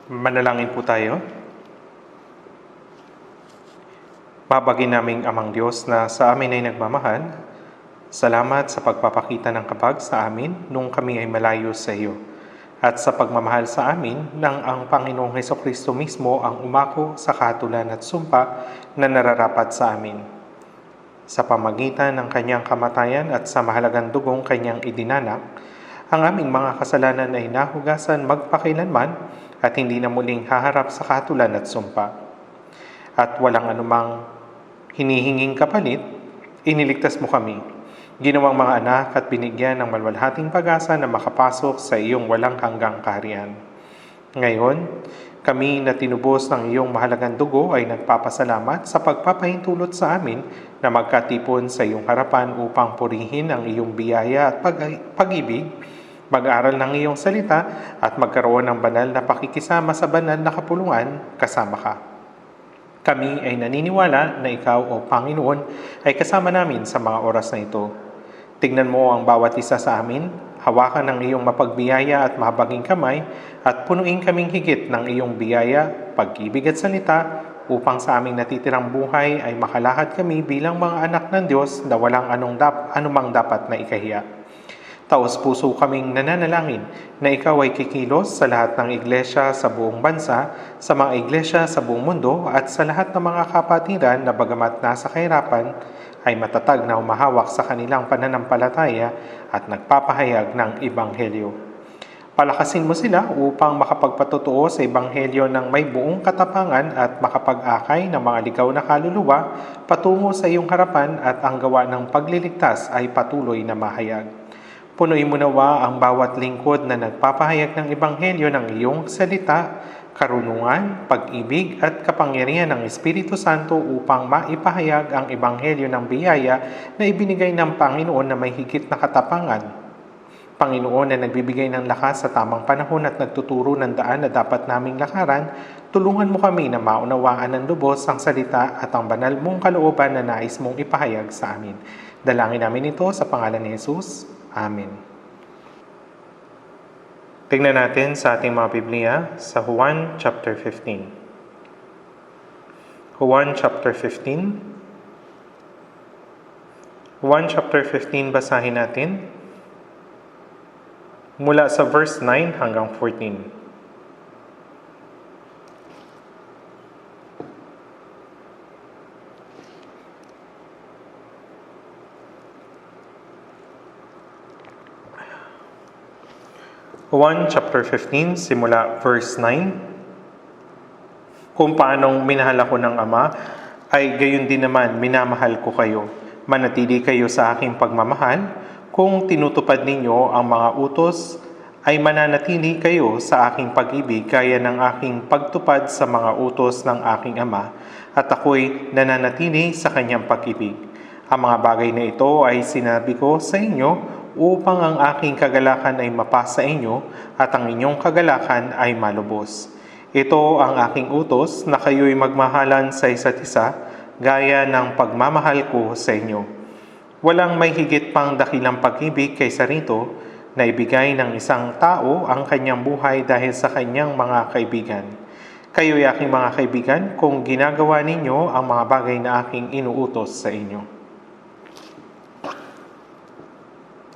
Manalangin po tayo. Babagin naming Amang Diyos na sa amin ay nagmamahal, salamat sa pagpapakita ng kabag sa amin nung kami ay malayo sa iyo, at sa pagmamahal sa amin nang ang Panginoong Hesukristo mismo ang umako sa kahatulan at sumpa na nararapat sa amin. Sa pamagitan ng kanyang kamatayan at sa mahalagang dugong kanyang idinanak, ang aming mga kasalanan ay nahugasan magpakailanman at hindi na muling haharap sa kahatulan at sumpa. At walang anumang hinihinging kapalit, iniligtas mo kami, ginawang mga anak at binigyan ng malwalhating pag-asa na makapasok sa iyong walang hanggang kaharian. Ngayon, kami na tinubos ng iyong mahalagang dugo ay nagpapasalamat sa pagpapahintulot sa amin na magkatipon sa iyong harapan upang purihin ang iyong biyaya at pag-ibig, mag-aral ng iyong salita at magkaroon ng banal na pakikisama sa banal na kapulungan kasama ka. Kami ay naniniwala na ikaw o Panginoon ay kasama namin sa mga oras na ito. Tignan mo ang bawat isa sa amin, hawakan ng iyong mapagbiyaya at mahabaging kamay at punuin kaming higit ng iyong biyaya, pag-ibig at salita upang sa aming natitirang buhay ay makalahad kami bilang mga anak ng Diyos na walang anumang dapat na ikahiya. Taos-puso kaming nananalangin na ikaw ay kikilos sa lahat ng iglesia sa buong bansa, sa mga iglesia sa buong mundo at sa lahat ng mga kapatiran na bagamat nasa kahirapan ay matatag na umahawak sa kanilang pananampalataya at nagpapahayag ng Ebanghelyo. Palakasin mo sila upang makapagpatotoo sa Ebanghelyo ng may buong katapangan at makapag-akay ng mga ligaw na kaluluwa patungo sa iyong harapan at ang gawa ng pagliligtas ay patuloy na mahayag. Punuin mo nawa ang bawat lingkod na nagpapahayag ng Ebanghelyo ng iyong salita, karunungan, pag-ibig at kapangyarihan ng Espiritu Santo upang maipahayag ang Ebanghelyo ng biyaya na ibinigay ng Panginoon na may higit na katapangan. Panginoon na nagbibigay ng lakas sa tamang panahon at nagtuturo ng daan na dapat naming lakaran, tulungan mo kami na maunawaan ng lubos ang salita at ang banal mong kalooban na nais mong ipahayag sa amin. Dalangin namin ito sa pangalan ni Jesus. Amen. Tingnan natin sa ating mga Biblia sa Juan chapter 15. Juan chapter 15. Juan chapter 15, basahin natin mula sa verse 9 hanggang 14. Juan chapter 15, simula verse 9. Kung paanong minahal ako ng Ama, ay gayon din naman minamahal ko kayo. Manatili kayo sa aking pagmamahal. Kung tinutupad ninyo ang mga utos, ay mananatili kayo sa aking pag-ibig gaya ng aking pagtupad sa mga utos ng aking Ama, at ako'y nananatili sa kanyang pag-ibig. Ang mga bagay na ito ay sinabi ko sa inyo upang ang aking kagalakan ay mapasa inyo at ang inyong kagalakan ay malubos. Ito ang aking utos na kayo'y magmahalan sa isa't isa gaya ng pagmamahal ko sa inyo. Walang may higit pang dakilang pag-ibig kaysa rito na ibigay ng isang tao ang kanyang buhay dahil sa kanyang mga kaibigan. Kayo'y aking mga kaibigan kung ginagawa ninyo ang mga bagay na aking inuutos sa inyo.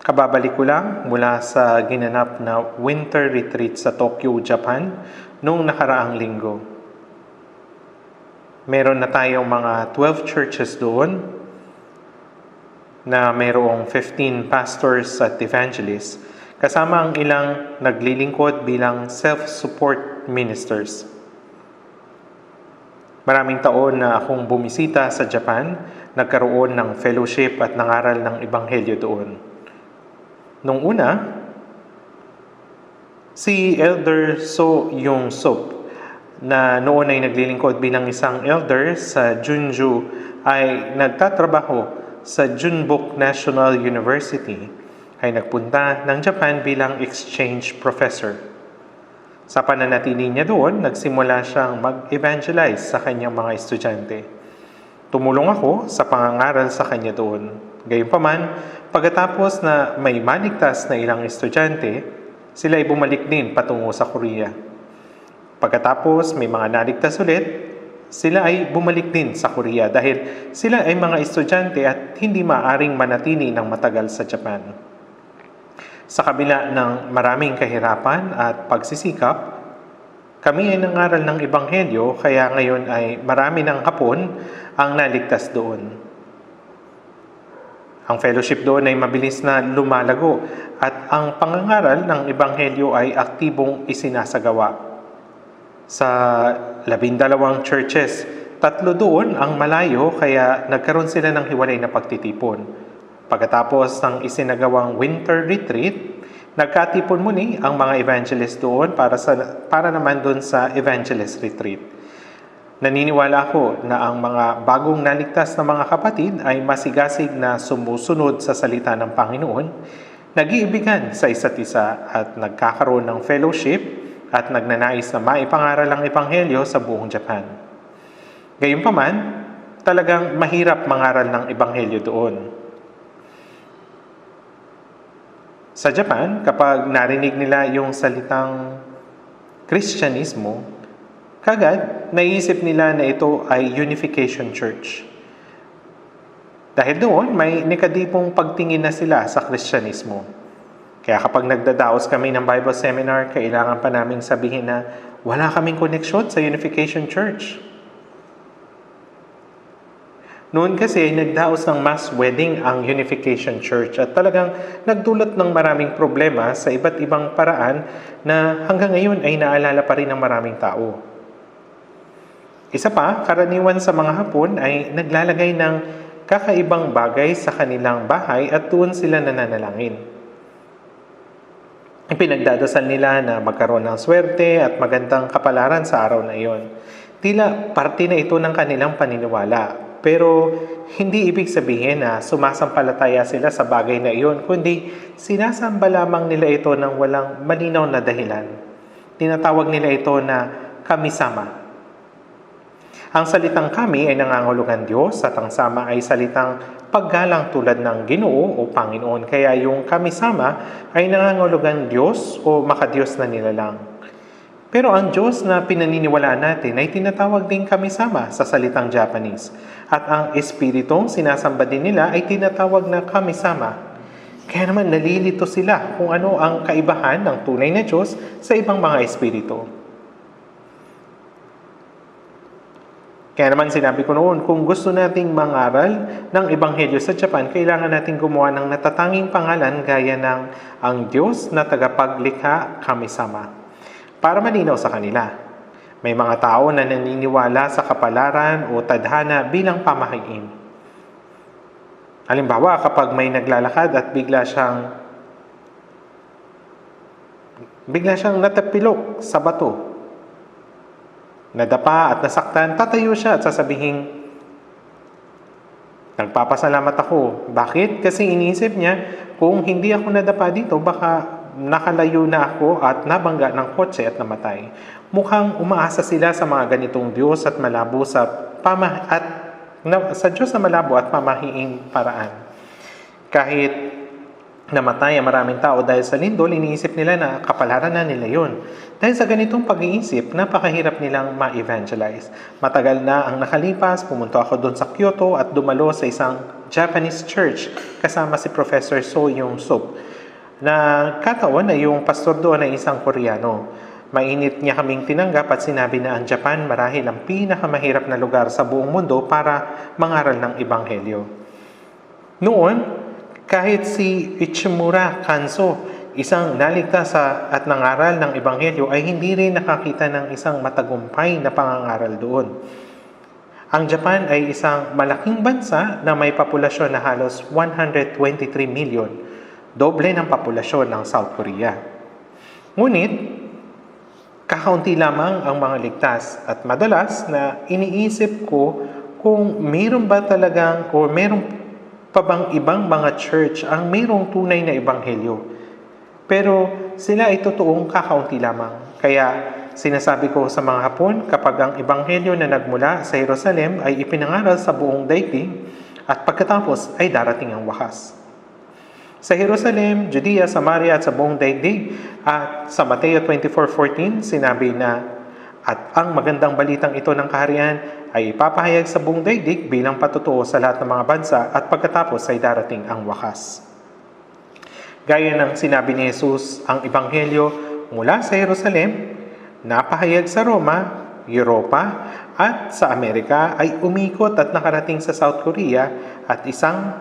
Kababalik ko lang mula sa ginanap na winter retreat sa Tokyo, Japan, noong nakaraang linggo. Meron na tayong mga 12 churches doon na mayroong 15 pastors at evangelists, kasama ang ilang naglilingkod bilang self-support ministers. Maraming taon na akong bumisita sa Japan, nagkaroon ng fellowship at nangaral ng Ebanghelyo doon. Nung una, si Elder So Yung Sup, na noon ay naglilingkod bilang isang elder sa Junju, ay nagtatrabaho sa Junbuk National University, ay nagpunta ng Japan bilang exchange professor. Sa pananatili niya doon, nagsimula siyang mag-evangelize sa kanyang mga estudyante. Tumulong ako sa pangangaral sa kanya doon. Gayunpaman, pagkatapos na may maligtas na ilang estudyante, sila ay bumalik din patungo sa Korea. Pagkatapos may mga naligtas ulit, sila ay bumalik din sa Korea dahil sila ay mga estudyante at hindi maaring manatili ng matagal sa Japan. Sa kabila ng maraming kahirapan at pagsisikap, kami ay nangaral ng Ebanghelyo kaya ngayon ay marami ng Hapon ang naligtas doon. Ang fellowship doon ay mabilis na lumalago at ang pangangaral ng Ebanghelyo ay aktibong isinasagawa. Sa 12 churches, 3 doon ang malayo kaya nagkaroon sila ng hiwalay na pagtitipon. Pagkatapos ng isinagawang winter retreat, nagkatipon muli ang mga evangelist doon para naman doon sa evangelist retreat. Naniniwala ako na ang mga bagong naligtas na mga kapatid ay masigasig na sumusunod sa salita ng Panginoon, nag-iibigan sa isa't isa at nagkakaroon ng fellowship at nagnanais na maipangaral ang Ebanghelyo sa buong Japan. Gayunpaman, talagang mahirap mangaral ng Ebanghelyo doon. Sa Japan, kapag narinig nila yung salitang Kristyanismo, kagad naisip nila na ito ay Unification Church. Dahil doon, may nekadipong pagtingin na sila sa Kristyanismo. Kaya kapag nagdadaos kami ng Bible Seminar, kailangan pa naming sabihin na wala kaming koneksyon sa Unification Church. Noon kasi nagdaos ng mass wedding ang Unification Church at talagang nagdulot ng maraming problema sa iba't ibang paraan na hanggang ngayon ay naalala pa rin ng maraming tao. Isa pa, karaniwan sa mga Hapon ay naglalagay ng kakaibang bagay sa kanilang bahay at doon sila nananalangin. Ipinagdadasal nila na magkaroon ng swerte at magandang kapalaran sa araw na iyon. Tila parte na ito ng kanilang paniniwala, pero hindi ibig sabihin na sumasampalataya sila sa bagay na iyon, kundi sinasamba lamang nila ito ng walang malinaw na dahilan. Tinatawag nila ito na kami-sama. Ang salitang kami ay nangangahulugan Diyos at ang sama ay salitang paggalang tulad ng Ginoo o Panginoon. Kaya yung kami-sama ay nangangahulugan Diyos o makadiyos na nilalang. Pero ang Diyos na pinaniniwalaan natin ay tinatawag din kami-sama sa salitang Japanese. At ang espiritong sinasamba din nila ay tinatawag na kami-sama. Kaya naman nalilito sila kung ano ang kaibahan ng tunay na Diyos sa ibang mga espiritu. Kaya naman sinabi ko noon, kung gusto nating mangaral ng Ebanghelyo sa Japan, kailangan nating gumawa ng natatanging pangalan gaya ng ang Diyos na tagapaglikha kami-sama. Para malinaw sa kanila, may mga tao na naniniwala sa kapalaran o tadhana bilang pamahiin. Halimbawa, kapag may naglalakad at bigla siyang natapilok sa bato, nadapa at nasaktan, tatayo siya at sasabihin, nagpapasalamat ako. Bakit? Kasi iniisip niya, kung hindi ako nadapa dito, baka nakalayo na ako at nabangga ng kotse at namatay. Mukhang umaasa sila sa mga ganitong Diyos at malabo sa Diyos na malabo at pamahiing paraan. Kahit namatay ang maraming tao dahil sa lindol, iniisip nila na kapalaran na nila yun. Dahil sa ganitong pag-iisip, napakahirap nilang ma-evangelize. Matagal na ang nakalipas, pumunta ako doon sa Kyoto at dumalo sa isang Japanese church kasama si Professor So Young-suk. Na kataon na yung pastor doon ay isang Koreano. Mainit niya kaming tinanggap at sinabi na ang Japan marahil ang pinakamahirap na lugar sa buong mundo para mangaral ng Ebanghelyo. Noon, kahit si Ichimura Kanso, isang naligtas at nangaral ng Ebanghelyo, ay hindi rin nakakita ng isang matagumpay na pangangaral doon. Ang Japan ay isang malaking bansa na may populasyon na halos 123 million, doble ng populasyon ng South Korea. Ngunit, kakaunti lamang ang mga ligtas at madalas na iniisip ko kung mayroon ba talagang o mayroon pa bang ibang mga church ang mayroong tunay na Ebanghelyo. Pero sila ay totoong kakaunti lamang. Kaya sinasabi ko sa mga Hapon, kapag ang Ebanghelyo na nagmula sa Jerusalem ay ipinangaral sa buong daigdig at pagkatapos ay darating ang wakas. Sa Jerusalem, Judea, Samaria at sa buong daigdig at sa Mateo 24:14, sinabi na At ang magandang balitang ito ng kaharian ay ipapahayag sa buong daigdig bilang patutuo sa lahat ng mga bansa at pagkatapos ay darating ang wakas. Gaya ng sinabi ni Jesus, ang Ebanghelyo mula sa Jerusalem, napahayag sa Roma, Europa at sa Amerika ay umikot at nakarating sa South Korea at isang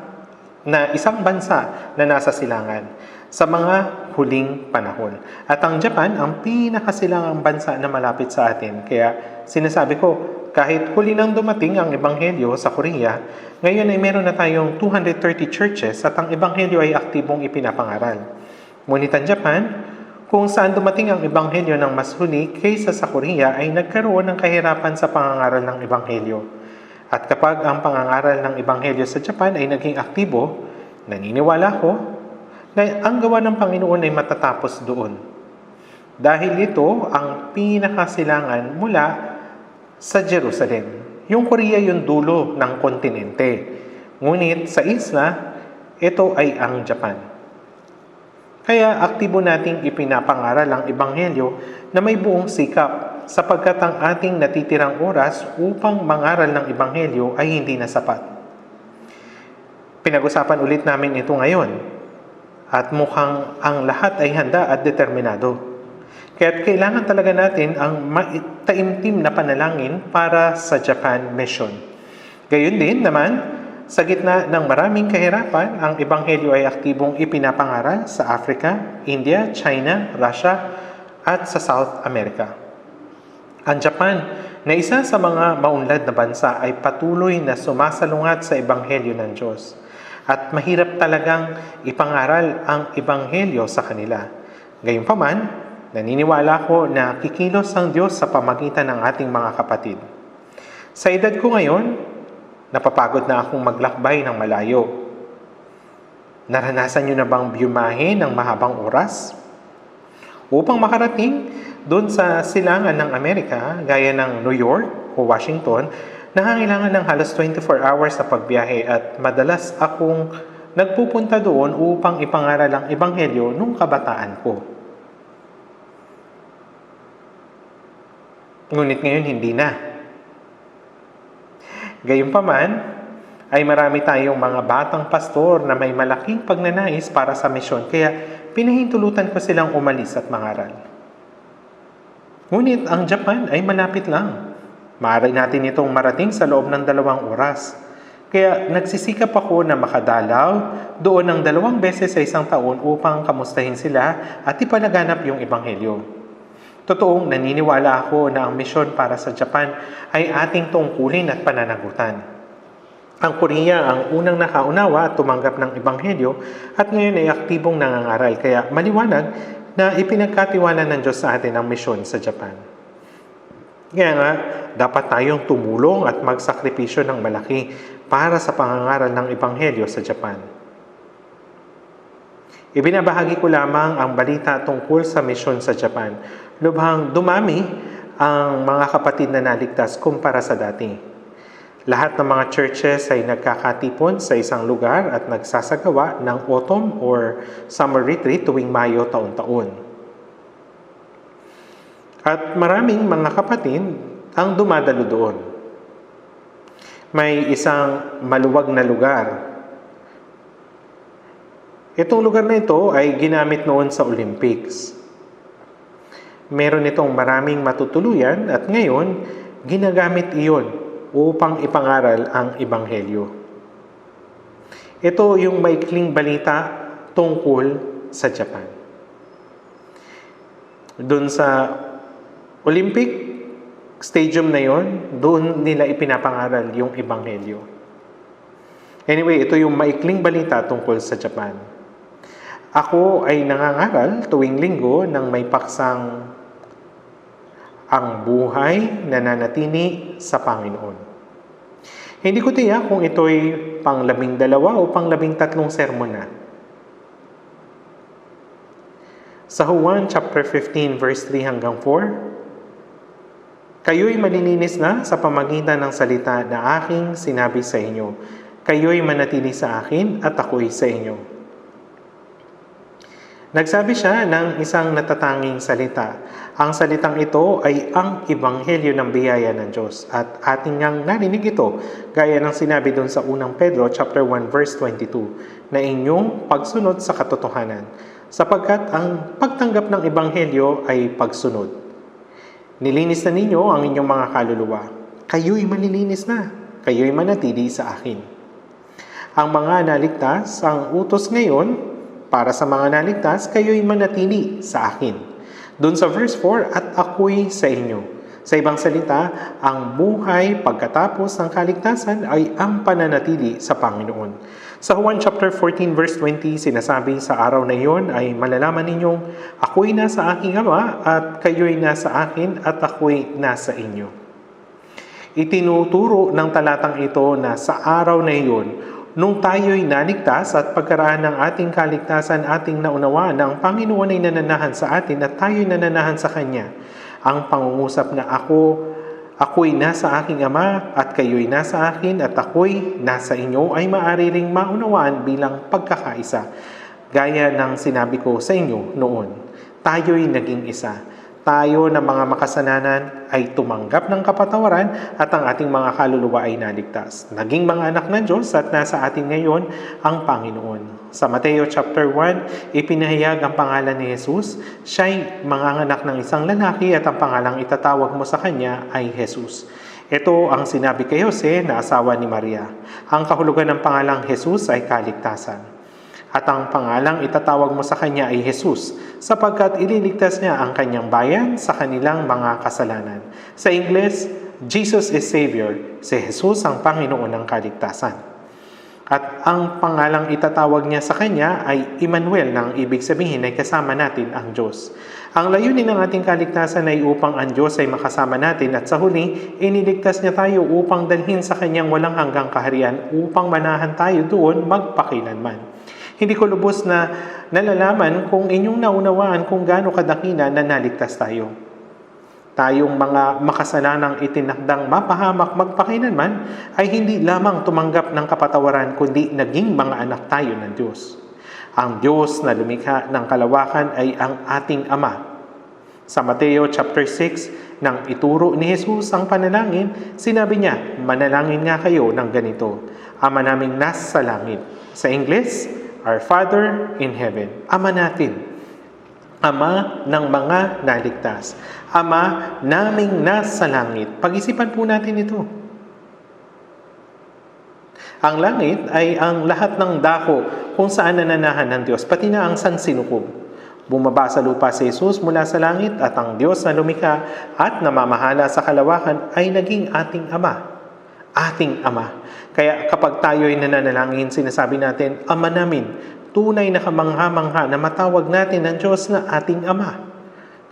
bansa na nasa silangan sa mga huling panahon. At ang Japan, ang pinakasilangang bansa na malapit sa atin. Kaya sinasabi ko, kahit huli nang dumating ang Ebanghelyo sa Korea, ngayon ay meron na tayong 230 churches at ang Ebanghelyo ay aktibong ipinapangaral. Ngunit ang Japan, kung saan dumating ang Ebanghelyo ng mas huli kaysa sa Korea, ay nagkaroon ng kahirapan sa pangangaral ng Ebanghelyo. At kapag ang pangangaral ng Ebanghelyo sa Japan ay naging aktibo, naniniwala ko na ang gawa ng Panginoon ay matatapos doon. Dahil ito ang pinakasilangan mula sa Jerusalem. Yung Korea yung dulo ng kontinente. Ngunit sa isla, ito ay ang Japan. Kaya aktibo nating ipinapangaral ang Ebanghelyo na may buong sikap sapagkat ang ating natitirang oras upang mangaral ng Ebanghelyo ay hindi na sapat. Pinag-usapan ulit namin ito ngayon. At mukhang ang lahat ay handa at determinado. Kaya't kailangan talaga natin ang taimtim na panalangin para sa Japan Mission. Gayon din naman, sa gitna ng maraming kahirapan, ang Ebanghelyo ay aktibong ipinapangaral sa Africa, India, China, Russia, at sa South America. Ang Japan, na isa sa mga maunlad na bansa, ay patuloy na sumasalungat sa Ebanghelyo ng Diyos. At mahirap talagang ipangaral ang Ebanghelyo sa kanila. Gayunpaman, naniniwala ko na kikilos ang Diyos sa pamagitan ng ating mga kapatid. Sa edad ko ngayon, napapagod na akong maglakbay ng malayo. Naranasan niyo na bang biyumahe ng mahabang oras? Upang makarating doon sa silangan ng Amerika, gaya ng New York o Washington, nangangailangan ng halos 24 hours na pagbiyahe at madalas akong nagpupunta doon upang ipangaral ang Ebanghelyo nung kabataan ko. Ngunit ngayon hindi na. Gayunpaman, ay marami tayong mga batang pastor na may malaking pagnanais para sa misyon, kaya pinahintulutan ko silang umalis at mangaral. Ngunit ang Japan ay malapit lang. Maaari natin itong marating sa loob ng 2 oras. Kaya nagsisikap ako na makadalaw doon ng 2 beses sa isang taon upang kamustahin sila at ipalaganap yung Ebanghelyo. Totoong naniniwala ako na ang misyon para sa Japan ay ating tungkulin at pananagutan. Ang Korea ang unang nakaunawa at tumanggap ng Ebanghelyo at ngayon ay aktibong nangangaral. Kaya maliwanag na ipinagkatiwala ng Diyos sa atin ang misyon sa Japan. Kaya nga, dapat tayong tumulong at magsakripisyo ng malaki para sa pangangaral ng Ebanghelyo sa Japan. Ibinabahagi ko lamang ang balita tungkol sa misyon sa Japan. Lubhang dumami ang mga kapatid na naligtas kumpara sa dati. Lahat ng mga churches ay nagkakatipon sa isang lugar at nagsasagawa ng autumn or summer retreat tuwing Mayo taon-taon. At maraming mga kapatid ang dumadalo doon. May isang maluwag na lugar. Itong lugar na ito ay ginamit noon sa Olympics. Meron itong maraming matutuluyan at ngayon ginagamit iyon upang ipangaral ang Ebanghelyo. Ito yung maikling balita tungkol sa Japan. Doon sa Olympic stadium na yon, doon nila ipinapangaral yung Ebanghelyo. Anyway, ito yung maikling balita tungkol sa Japan. Ako ay nangangaral tuwing linggo ng may paksang ang buhay na nanatili sa Panginoon. Hindi ko tiyak kung ito'y pang-12 o pang-13 sermon na. Sa Juan chapter 15 verse 3 hanggang 4, kayo'y malilinis na sa pamagitan ng salita na aking sinabi sa inyo. Kayo'y manatili sa akin at ako'y sa inyo. Nagsabi siya ng isang natatanging salita. Ang salitang ito ay ang ebanghelyo ng biyaya ng Diyos at ating ngang narinig ito gaya ng sinabi doon sa unang Pedro chapter 1 verse 22 na inyong pagsunod sa katotohanan sapagkat ang pagtanggap ng ebanghelyo ay pagsunod. Nilinis na ninyo ang inyong mga kaluluwa. Kayo'y malilinis na. Kayo'y manatili sa akin. Ang mga naligtas, ang utos ngayon, para sa mga naligtas, kayo'y manatili sa akin. Doon sa verse 4, at ako'y sa inyo. Sa ibang salita, ang buhay pagkatapos ng kaligtasan ay ang pananatili sa Panginoon. Sa Juan chapter 14 verse 20, sinasabi sa araw na iyon ay malalaman ninyong ako'y nasa aking Ama at kayo'y nasa akin at ako'y nasa inyo. Itinuturo ng talatang ito na sa araw na iyon, nung tayo'y naligtas at pagkaraan ng ating kaligtasan ating naunawaan na ang Panginoon ay nananahan sa atin at tayo'y nananahan sa Kanya. Ang pangungusap na ako'y nasa aking Ama at kayo'y nasa akin at ako'y nasa inyo ay maaari ring maunawaan bilang pagkakaisa. Gaya ng sinabi ko sa inyo noon, tayo'y naging isa. Tayo na mga makasalanan ay tumanggap ng kapatawaran at ang ating mga kaluluwa ay naligtas. Naging mga anak ng Diyos at nasa atin ngayon ang Panginoon. Sa Mateo chapter 1, ipinahayag ang pangalan ni Jesus. Siya'y manganganak ng isang lalaki at ang pangalang itatawag mo sa kanya ay Jesus. Ito ang sinabi kay Jose na asawa ni Maria. Ang kahulugan ng pangalang Jesus ay kaligtasan. At ang pangalang itatawag mo sa kanya ay Jesus, sapagkat ililigtas niya ang kanyang bayan sa kanilang mga kasalanan. Sa Ingles, Jesus is Savior. Si Jesus ang Panginoon ng kaligtasan. At ang pangalang itatawag niya sa kanya ay Emmanuel, na ang ibig sabihin ay kasama natin ang Diyos. Ang layunin ng ating kaligtasan ay upang ang Diyos ay makasama natin at sa huli, iniligtas niya tayo upang dalhin sa kanyang walang hanggang kaharian upang manahan tayo doon magpakilanman. Hindi ko lubos na nalalaman kung inyong naunawaan kung gaano kadakila na naligtas tayo. Tayong mga makasalanang itinakdang mapahamak magpakilanman ay hindi lamang tumanggap ng kapatawaran kundi naging mga anak tayo ng Diyos. Ang Diyos na lumikha ng kalawakan ay ang ating Ama. Sa Mateo chapter 6, nang ituro ni Jesus ang panalangin, sinabi niya, manalangin nga kayo ng ganito, Ama naming nasa langit. Sa Ingles, Our Father in Heaven. Ama natin. Ama ng mga naligtas. Ama naming nasa langit. Pag-isipan po natin ito. Ang langit ay ang lahat ng dako kung saan nananahan ng Diyos, pati na ang sansinukob. Bumaba sa lupa si Jesus mula sa langit at ang Diyos na lumikha at namamahala sa kalawakan ay naging ating Ama. Ating Ama. Kaya kapag tayo'y nananalangin, sinasabi natin, Ama namin, tunay na kamangha-mangha na matawag natin ng Diyos na ating Ama.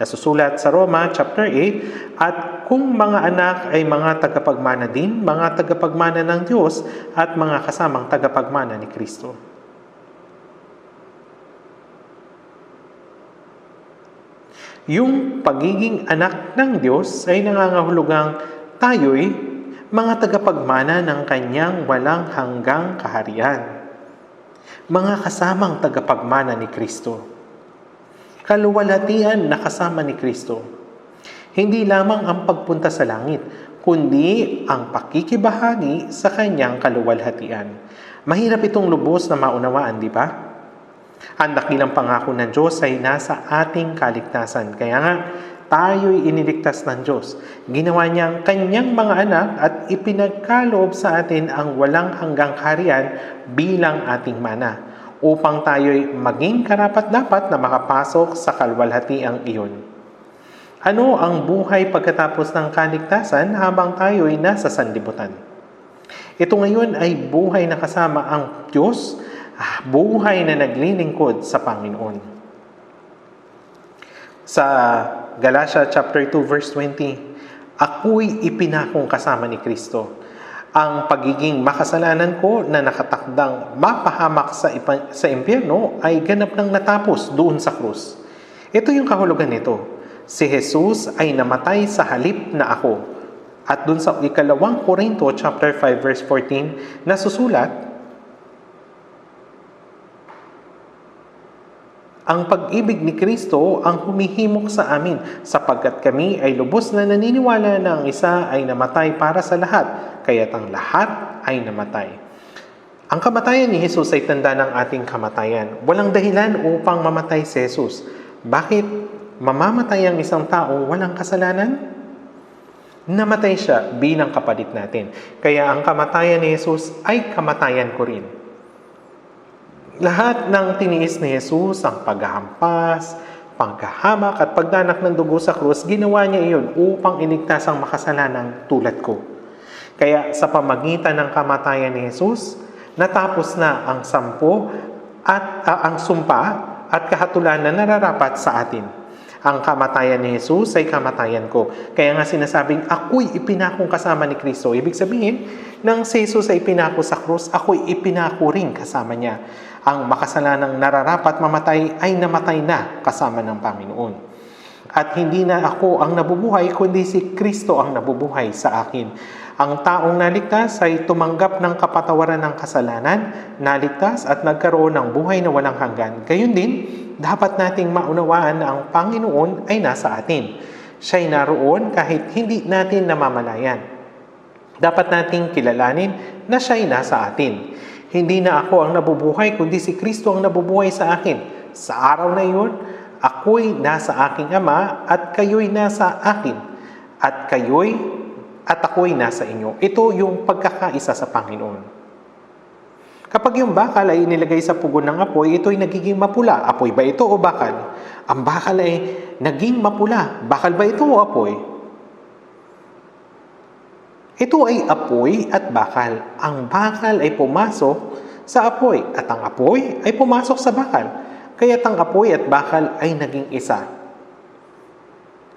Nasusulat sa Roma chapter 8, at kung mga anak ay mga tagapagmana din, mga tagapagmana ng Diyos at mga kasamang tagapagmana ni Kristo. Yung pagiging anak ng Diyos ay nangangahulugang tayo'y mga tagapagmana ng kanyang walang hanggang kaharian. Mga kasamang tagapagmana ni Kristo. Kaluwalhatian na kasama ni Kristo. Hindi lamang ang pagpunta sa langit, kundi ang pakikibahagi sa kanyang kaluwalhatian. Mahirap itong lubos na maunawaan, di ba? Ang dakilang pangako ng Diyos ay nasa ating kaligtasan. Kaya nga, tayo'y iniligtas ng Diyos. Ginawa niyang kanyang mga anak at ipinagkaloob sa atin ang walang hanggang kaharian bilang ating mana, upang tayo'y maging karapat-dapat na makapasok sa kaluwalhatiang iyon. Ano ang buhay pagkatapos ng kaligtasan habang tayo'y nasa sanlibutan? Ito ngayon ay buhay na kasama ang Diyos, buhay na naglilingkod sa Panginoon. Sa Galatia chapter 2 verse 20, ako'y ipinakong kasama ni Kristo. Ang pagiging makasalanan ko na nakatakdang mapahamak sa impyerno ay ganap nang natapos doon sa krus. Ito yung kahulugan nito. Si Jesus ay namatay sa halip na ako. At doon sa ikalawang Korinto chapter 5 verse 14, nasusulat, Ang pag-ibig ni Kristo ang humihimok sa amin sapagkat kami ay lubos na naniniwala na ang isa ay namatay para sa lahat, kaya't ang lahat ay namatay. Ang kamatayan ni Jesus ay tanda ng ating kamatayan. Walang dahilan upang mamatay si Jesus. Bakit mamamatay ang isang taong walang kasalanan? Namatay siya bilang kapalit natin. Kaya ang kamatayan ni Jesus ay kamatayan ko rin. Lahat ng tiniis ni Jesus, ang paghahampas, paghahamak at pagdanak ng dugo sa krus, ginawa niya iyon upang iligtas ang makasalanang tulad ko. Kaya sa pamagitan ng kamatayan ni Jesus, natapos na ang ang sumpa at kahatulan na nararapat sa atin. Ang kamatayan ni Jesus ay kamatayan ko. Kaya nga sinasabing, ako'y ipinakong kasama ni Kristo. Ibig sabihin, nang si Jesus ay pinako sa krus, ako'y ipinako rin kasama niya. Ang makasalanang nararapat mamatay ay namatay na kasama ng Panginoon. At hindi na ako ang nabubuhay, kundi si Kristo ang nabubuhay sa akin. Ang taong naligtas ay tumanggap ng kapatawaran ng kasalanan, naligtas at nagkaroon ng buhay na walang hanggan. Gayun din, dapat nating maunawaan na ang Panginoon ay nasa atin. Siya'y naroon kahit hindi natin namamalayan. Dapat nating kilalanin na siya'y nasa atin. Hindi na ako ang nabubuhay, kundi si Kristo ang nabubuhay sa akin. Sa araw na iyon, ako'y nasa aking Ama at kayo'y nasa akin. At ako'y nasa inyo. Ito yung pagkakaisa sa Panginoon. Kapag yung bakal ay inilagay sa pugon ng apoy, ito'y nagiging mapula. Apoy ba ito o bakal? Ang bakal ay naging mapula. Bakal ba ito o apoy? Ito ay apoy at bakal. Ang bakal ay pumasok sa apoy at ang apoy ay pumasok sa bakal. Kaya't ang apoy at bakal ay naging isa.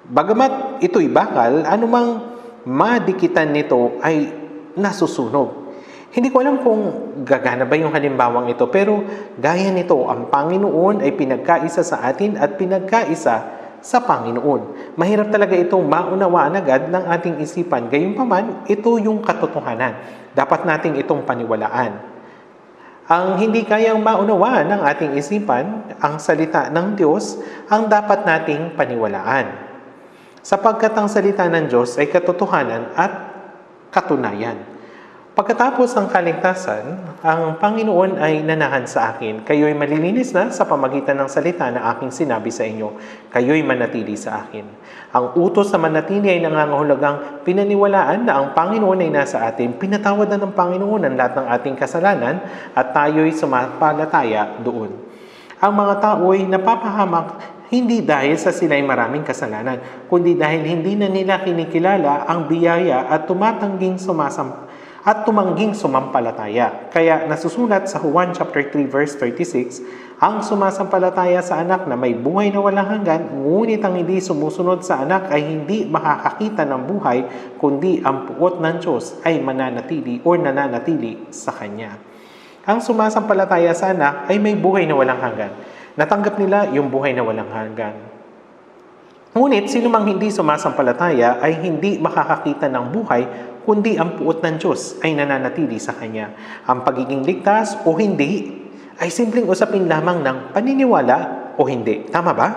Bagamat ito'y bakal, anumang madikitan nito ay nasusunog. Hindi ko alam kung gagana ba yung halimbawang ito, pero gaya nito, ang Panginoon ay pinagkaisa sa atin at pinagkaisa sa Panginoon. Mahirap talaga itong maunawaan agad ng ating isipan. Gayunpaman, ito yung katotohanan. Dapat nating itong paniwalaan. Ang hindi kayang maunawaan ng ating isipan, ang salita ng Diyos, ang dapat nating paniwalaan. Sapagkat ang salita ng Diyos ay katotohanan at katunayan. Pagkatapos ng kaligtasan, ang Panginoon ay nanahan sa akin. Kayo'y malilinis na sa pamagitan ng salita na aking sinabi sa inyo. Kayo'y manatili sa akin. Ang utos na manatili ay nangangahulugang pinaniwalaan na ang Panginoon ay nasa atin. Pinatawad na ng Panginoon ang lahat ng ating kasalanan at tayo'y sumampalataya doon. Ang mga tao'y napapahamak hindi dahil sa sila'y maraming kasalanan, kundi dahil hindi na nila kinikilala ang biyaya at tumangging sumampalataya. Kaya nasusulat sa Juan chapter 3 verse 36, ang sumasampalataya sa anak na may buhay na walang hanggan, ngunit ang hindi sumusunod sa anak ay hindi makakakita ng buhay, kundi ang puot ng Diyos ay nananatili sa Kanya. Ang sumasampalataya sa anak ay may buhay na walang hanggan. Natanggap nila yung buhay na walang hanggan. Ngunit sino mang hindi sumasampalataya ay hindi makakakita ng buhay, kundi ang puot ng Diyos ay nananatili sa Kanya. Ang pagiging ligtas o hindi ay simpleng usapin lamang ng paniniwala o hindi. Tama ba?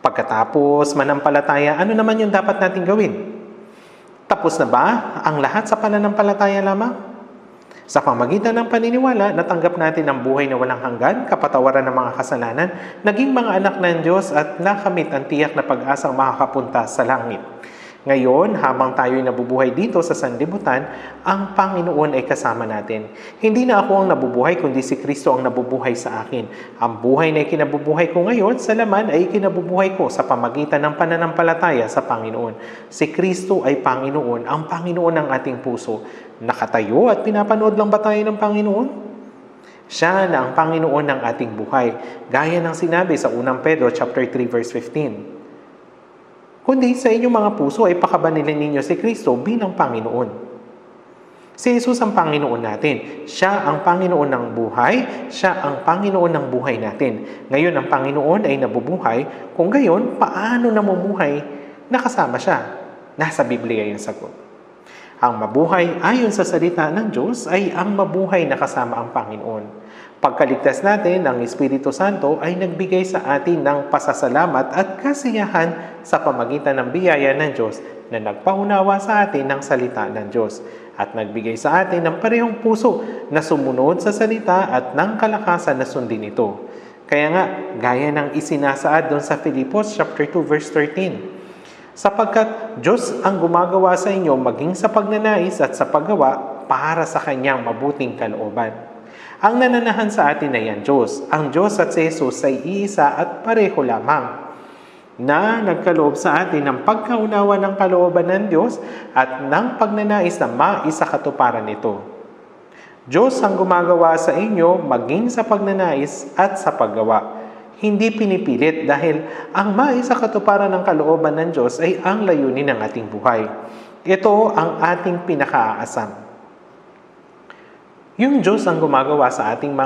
Pagkatapos manampalataya, ano naman yung dapat natin gawin? Tapos na ba ang lahat sa pananampalataya lamang? Sa pamagitan ng paniniwala, natanggap natin ang buhay na walang hanggan, kapatawaran ng mga kasalanan, naging mga anak ng Diyos at nakamit ang tiyak na pag-asang makakapunta sa langit. Ngayon, habang tayo'y nabubuhay dito sa sanlibutan, ang Panginoon ay kasama natin. Hindi na ako ang nabubuhay, kundi si Kristo ang nabubuhay sa akin. Ang buhay na ikinabubuhay ko ngayon, sa laman ay ikinabubuhay ko sa pamagitan ng pananampalataya sa Panginoon. Si Kristo ay Panginoon, ang Panginoon ng ating puso. Nakatayo at pinapanood lang ba tayo ng Panginoon? Siya na ang Panginoon ng ating buhay. Gaya ng sinabi sa 1 Pedro chapter 3 verse 15. Kundi sa inyong mga puso ay pakabanilin ninyo si Kristo bilang Panginoon. Si Jesus ang Panginoon natin. Siya ang Panginoon ng buhay. Siya ang Panginoon ng buhay natin. Ngayon ang Panginoon ay nabubuhay. Kung gayon, paano namumuhay? Nakasama siya. Nasa Biblia yung sagot. Ang mabuhay ayon sa salita ng Diyos ay ang mabuhay na kasama ang Panginoon. Pagkaligtas natin, ang Espiritu Santo ay nagbigay sa atin ng pasasalamat at kasiyahan sa pamagitan ng biyaya ng Diyos na nagpaunawa sa atin ng salita ng Diyos at nagbigay sa atin ng parehong puso na sumunod sa salita at ng kalakasan na sundin ito. Kaya nga, gaya ng isinasaad doon sa Filipos chapter 2 verse 13, sapagkat Diyos ang gumagawa sa inyo maging sa pagnanais at sa paggawa para sa Kanyang mabuting kalooban. Ang nananahan sa atin ay ang Diyos. Ang Diyos at si Jesus ay iisa at pareho lamang na nagkaloob sa atin ng pagkaunawa ng kalooban ng Diyos at ng pagnanais na maisakatuparan ito. Diyos ang gumagawa sa inyo maging sa pagnanais at sa paggawa. Hindi pinipilit dahil ang maisakatuparan ng kalooban ng Diyos ay ang layunin ng ating buhay. Ito ang ating pinakaaasam. Yung Diyos ang gumagawa sa ating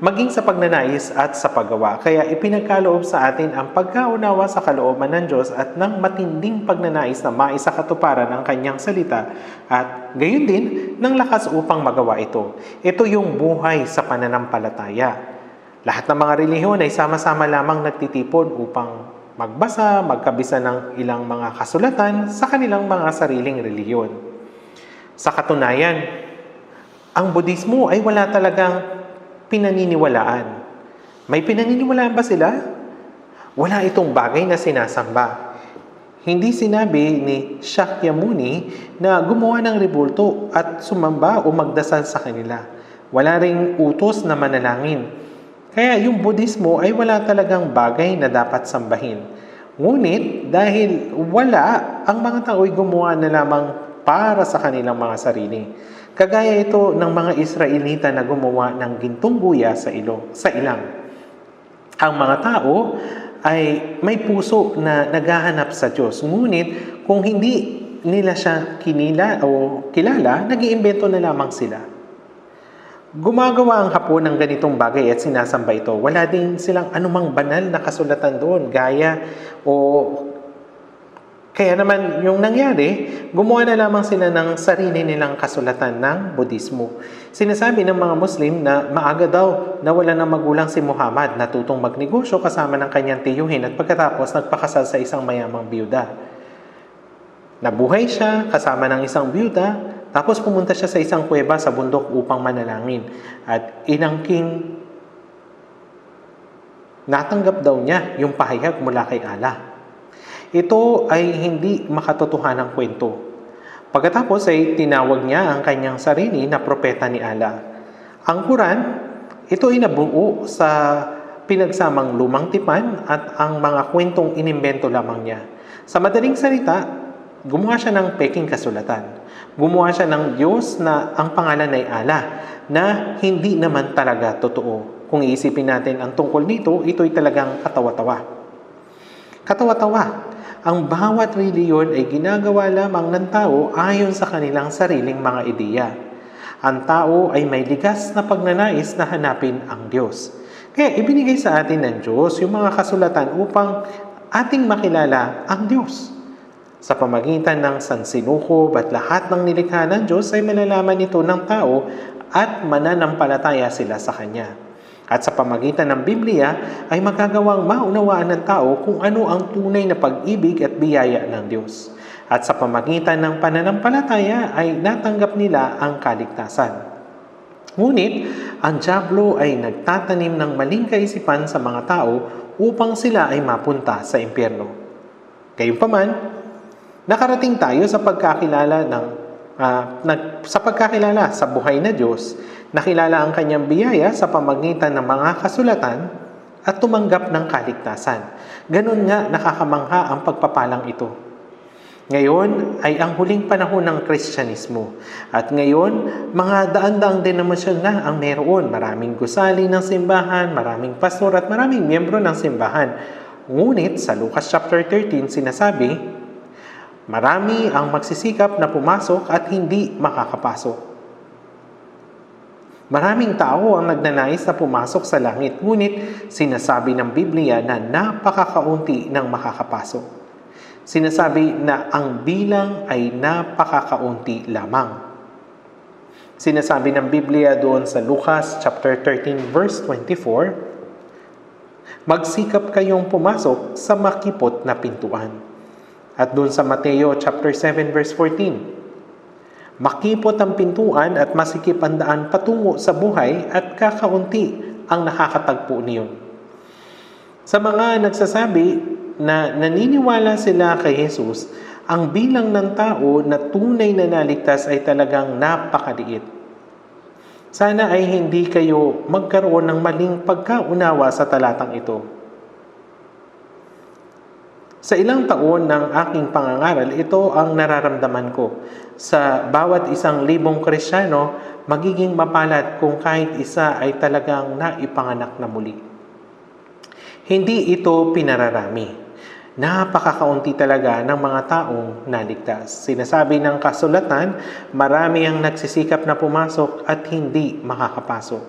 maging sa pagnanais at sa paggawa. Kaya ipinagkaloob sa atin ang pagkaunawa sa kalooban ng Diyos at ng matinding pagnanais na maisakatuparan ang Kanyang salita at gayon din ng lakas upang magawa ito. Ito yung buhay sa pananampalataya. Lahat ng mga relihiyon ay sama-sama lamang nagtitipon upang magbasa, magkabisa ng ilang mga kasulatan sa kanilang mga sariling relihiyon. Sa katunayan, ang Budismo ay wala talagang pinaniniwalaan. May pinaniniwalaan ba sila? Wala itong bagay na sinasamba. Hindi sinabi ni Shakyamuni na gumawa ng rebulto at sumamba o magdasal sa kanila. Wala ring utos na manalangin. Kaya yung Budismo ay wala talagang bagay na dapat sambahin. Ngunit dahil wala, ang mga tao ay gumawa na lamang para sa kanilang mga sarili. Kagaya ito ng mga Israelita na gumawa ng gintong guya sa ilang. Ang mga tao ay may puso na naghahanap sa Diyos. Ngunit kung hindi nila siya kilala, nag-iimbento na lamang sila. Gumagawa ang Hapon ng ganitong bagay at sinasamba ito. Wala din silang anumang banal na kasulatan doon, kaya naman yung nangyari, gumawa na lamang sila ng sarili nilang kasulatan ng Budismo. Sinasabi ng mga Muslim na maaga daw nawala ng magulang si Muhammad, natutong magnegosyo kasama ng kanyang tiyuhin at pagkatapos nagpakasal sa isang mayamang biyuda. Nabuhay siya kasama ng isang biyuda, tapos pumunta siya sa isang kuweba sa bundok upang manalangin. At natanggap daw niya yung pahayag mula kay Allah. Ito ay hindi makatotohanang kwento. Pagkatapos ay tinawag niya ang kanyang sarili na propeta ni Allah. Ang Quran, ito ay nabuo sa pinagsamang lumang tipan at ang mga kwentong inimbento lamang niya. Sa madaling salita, gumawa siya ng peking kasulatan. Gumawa siya ng Diyos na ang pangalan ay Allah, na hindi naman talaga totoo. Kung iisipin natin ang tungkol dito, ito ay talagang katawa-tawa. Katawa-tawa. Ang bawat reliyon ay ginagawa lamang ng tao ayon sa kanilang sariling mga ideya. Ang tao ay may ligas na pagnanais na hanapin ang Diyos. Kaya ibinigay sa atin ng Diyos yung mga kasulatan upang ating makilala ang Diyos. Sa pamagitan ng sansinukob at lahat ng nilikha ng Diyos ay malalaman ito ng tao at mananampalataya sila sa Kanya. At sa pamagitan ng Biblia ay magagawang maunawaan ng tao kung ano ang tunay na pag-ibig at biyaya ng Diyos. At sa pamagitan ng pananampalataya ay natanggap nila ang kaligtasan. Ngunit, ang dyablo ay nagtatanim ng maling kaisipan sa mga tao upang sila ay mapunta sa impyerno. Gayunpaman, nakarating tayo sa pagkakilala sa buhay na Diyos, nakilala ang kanyang biyaya sa pamagitan ng mga kasulatan at tumanggap ng kaligtasan. Ganun nga nakakamangha ang pagpapalang ito. Ngayon ay ang huling panahon ng Kristyanismo. At ngayon, mga daan-daang denominasyon na ang meron. Maraming gusali ng simbahan, maraming pastor at maraming miyembro ng simbahan. Ngunit sa Lucas chapter 13 sinasabi, marami ang magsisikap na pumasok at hindi makakapasok. Maraming tao ang nagnanais na pumasok sa langit, ngunit sinasabi ng Biblia na napakakaunti ng makakapasok. Sinasabi na ang bilang ay napakakaunti lamang. Sinasabi ng Biblia doon sa Lucas chapter 13 verse 24, magsikap kayong pumasok sa makipot na pintuan. At doon sa Mateo chapter 7 verse 14, makipot ang pintuan at masikip ang daan patungo sa buhay at kakaunti ang nakakatagpo niyon. Sa mga nagsasabi na naniniwala sila kay Jesus, ang bilang ng tao na tunay na naligtas ay talagang napakaliit. Sana ay hindi kayo magkaroon ng maling pagkaunawa sa talatang ito. Sa ilang taon ng aking pangangaral, ito ang nararamdaman ko. Sa bawat 1,000 Kristiyano, magiging mapalad kung kahit isa ay talagang naipanganak na muli. Hindi ito pinararami. Napakakaunti talaga ng mga taong naligtas. Sinasabi ng kasulatan, marami ang nagsisikap na pumasok at hindi makakapasok.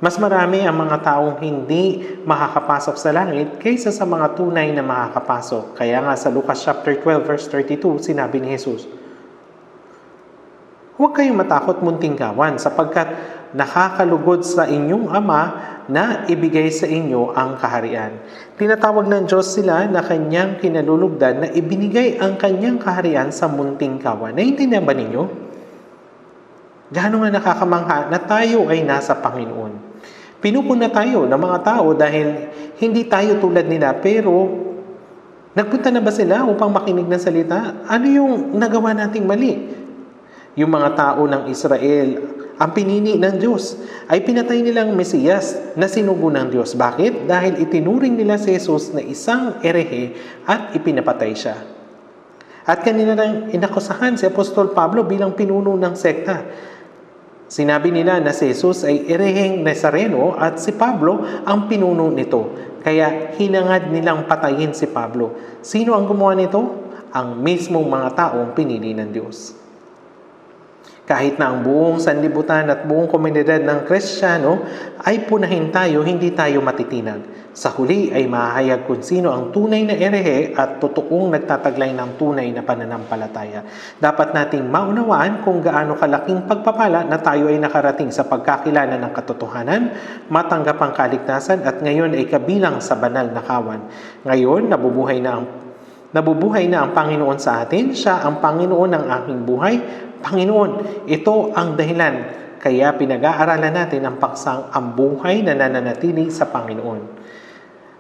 Mas marami ang mga taong hindi makakapasok sa langit kaysa sa mga tunay na makakapasok. Kaya nga sa Lucas chapter 12 verse 32, sinabi ni Jesus, huwag kayong matakot munting kawan sapagkat nakakalugod sa inyong Ama na ibigay sa inyo ang kaharian. Tinatawag ng Diyos sila na kanyang kinalulugdan na ibinigay ang kanyang kaharian sa munting kawan. Naiintindihan ba ninyo? Gaano nga nakakamangha na tayo ay nasa Panginoon. Pinupuna tayo ng mga tao dahil hindi tayo tulad nila, pero nagpunta na ba sila upang makinig ng salita? Ano yung nagawa nating mali? Yung mga tao ng Israel, ang pinili ng Diyos, ay pinatay nilang Mesiyas na sinugo ng Diyos. Bakit? Dahil itinuring nila si Jesus na isang erehe at ipinapatay siya. At kanina nang inakusahan si Apostol Pablo bilang pinuno ng sekta. Sinabi nila na si Jesus ay ereheng Nazareno at si Pablo ang pinuno nito. Kaya hinangad nilang patayin si Pablo. Sino ang gumawa nito? Ang mismong mga taong pinili ng Diyos. Kahit na ang buong sanlibutan at buong komunidad ng Kristiyano ay punahin tayo, hindi tayo matitinag. Sa huli ay mahayag kung sino ang tunay na erehe at totoong nagtataglay ng tunay na pananampalataya. Dapat nating maunawaan kung gaano kalaking pagpapala na tayo ay nakarating sa pagkakilala ng katotohanan, matanggap ang kaligtasan at ngayon ay kabilang sa banal na kawan. Ngayon, nabubuhay na ang Panginoon sa atin. Siya ang Panginoon ng aking buhay. Panginoon, ito ang dahilan kaya pinag-aaralan natin ang paksang ang buhay na nananatili sa Panginoon.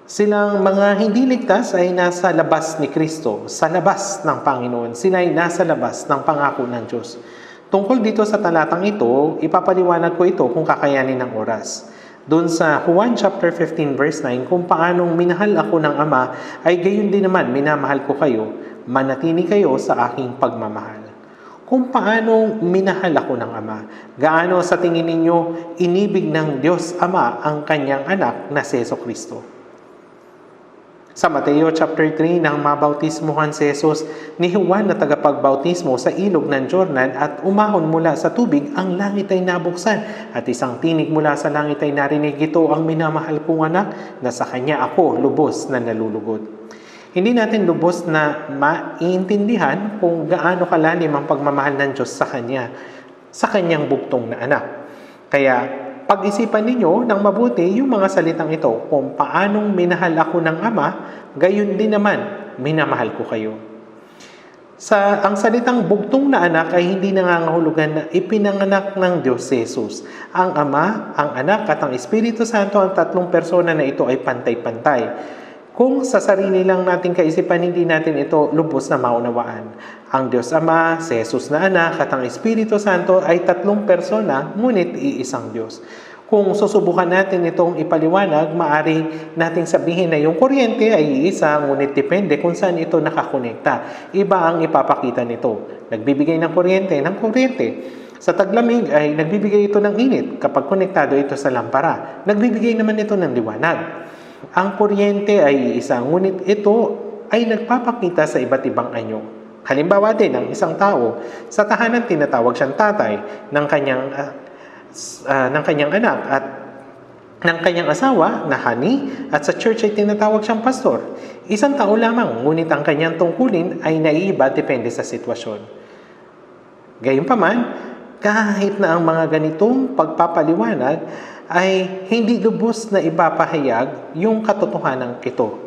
Silang mga hindi ligtas ay nasa labas ni Kristo, sa labas ng Panginoon. Sila ay nasa labas ng pangako ng Diyos. Tungkol dito sa talatang ito, ipapaliwanag ko ito kung kakayanin ng oras. Doon sa Juan chapter 15 verse 9, kung paanong minahal ako ng Ama, ay gayon din naman minamahal ko kayo, manatili kayo sa aking pagmamahal. Kung paanong minahal ako ng Ama, gaano sa tingin ninyo inibig ng Diyos Ama ang kanyang anak na si Jesucristo. Sa Mateo chapter 3, nang mabautismohan si Jesus ni Juan na tagapagbautismo sa ilog ng Jordan at umahon mula sa tubig, ang langit ay nabuksan at isang tinig mula sa langit ay narinig, ito ang minamahal kong anak na sa kanya ako lubos na nalulugod. Hindi natin lubos na maiintindihan kung gaano kalalim ang pagmamahal ng Diyos sa Kanya, sa Kanyang buktong na anak. Kaya pag-isipan ninyo ng mabuti yung mga salitang ito, kung paanong minahal ako ng Ama, gayon din naman minamahal ko kayo. Ang salitang buktong na anak ay hindi nangangahulugan na ipinanganak ng Diyos si Jesus. Ang Ama, ang Anak at ang Espiritu Santo, ang tatlong persona na ito ay pantay-pantay. Kung sa sarili lang nating kaisipan, hindi natin ito lubos na maunawaan. Ang Diyos Ama, si Jesus na Anak, at ang Espiritu Santo ay tatlong persona, ngunit iisang Diyos. Kung susubukan natin itong ipaliwanag, maaari nating sabihin na yung kuryente ay iisa, ngunit depende kung saan ito nakakonekta. Iba ang ipapakita nito. Nagbibigay ng kuryente. Sa taglamig ay nagbibigay ito ng init kapag konektado ito sa lampara. Nagbibigay naman ito ng liwanag. Ang kuryente ay isa, ngunit ito ay nagpapakita sa iba't ibang anyo. Halimbawa din, ang isang tao, sa tahanan tinatawag siyang tatay ng kanyang anak at ng kanyang asawa na honey, at sa church ay tinatawag siyang pastor. Isang tao lamang, ngunit ang kanyang tungkulin ay naiiba depende sa sitwasyon. Gayunpaman, kahit na ang mga ganitong pagpapaliwanag ay hindi lubos na ipapahayag yung katotohanan ito.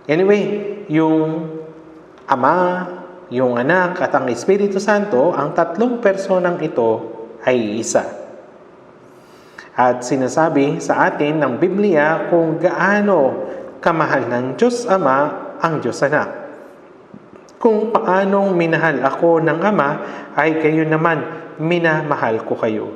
Anyway, yung Ama, yung Anak at ang Espiritu Santo, ang tatlong personang ito ay isa. At sinasabi sa atin ng Biblia kung gaano kamahal ng Diyos Ama ang Diyos Anak. Kung paanong minahal ako ng Ama, ay kayo naman minamahal ko kayo.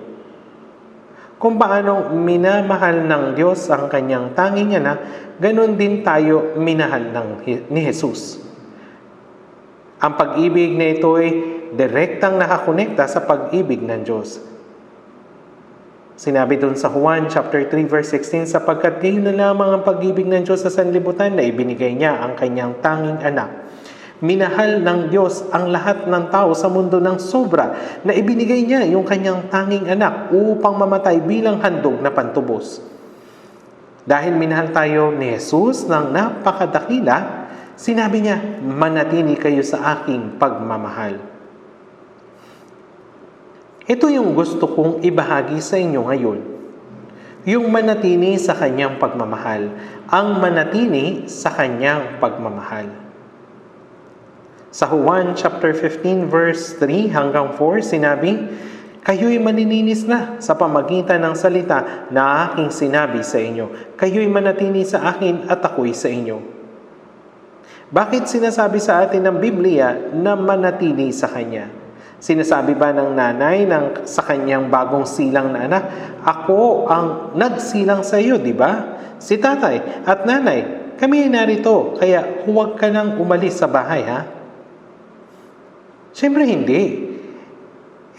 Kung paanong minamahal ng Diyos ang kanyang tanging anak, ganun din tayo minahal ni Jesus. Ang pag-ibig na ito ay direktang nakakonekta sa pag-ibig ng Diyos. Sinabi dun sa Juan chapter 3 verse 16, sapagkat gayon na lamang ang pag-ibig ng Diyos sa sanlibutan na ibinigay niya ang kanyang tanging anak. Minahal ng Diyos ang lahat ng tao sa mundo ng sobra na ibinigay niya yung kanyang tanging anak upang mamatay bilang handog na pantubos. Dahil minahal tayo ni Jesus ng napakadakila, sinabi niya, manatili kayo sa aking pagmamahal. Ito yung gusto kong ibahagi sa inyo ngayon. Yung manatili sa kanyang pagmamahal. Ang manatili sa kanyang pagmamahal. Sa Juan chapter 15 verse 3 hanggang 4, sinabi, kayo'y manininis na sa pamagitan ng salita na aking sinabi sa inyo. Kayo'y manatili sa akin at ako'y sa inyo. Bakit sinasabi sa atin ng Biblia na manatili sa Kanya? Sinasabi ba ng nanay sa kanyang bagong silang na anak, ako ang nagsilang sa iyo, di ba? Si tatay at nanay, kami ay narito, kaya huwag ka nang umalis sa bahay, ha? Siyempre hindi.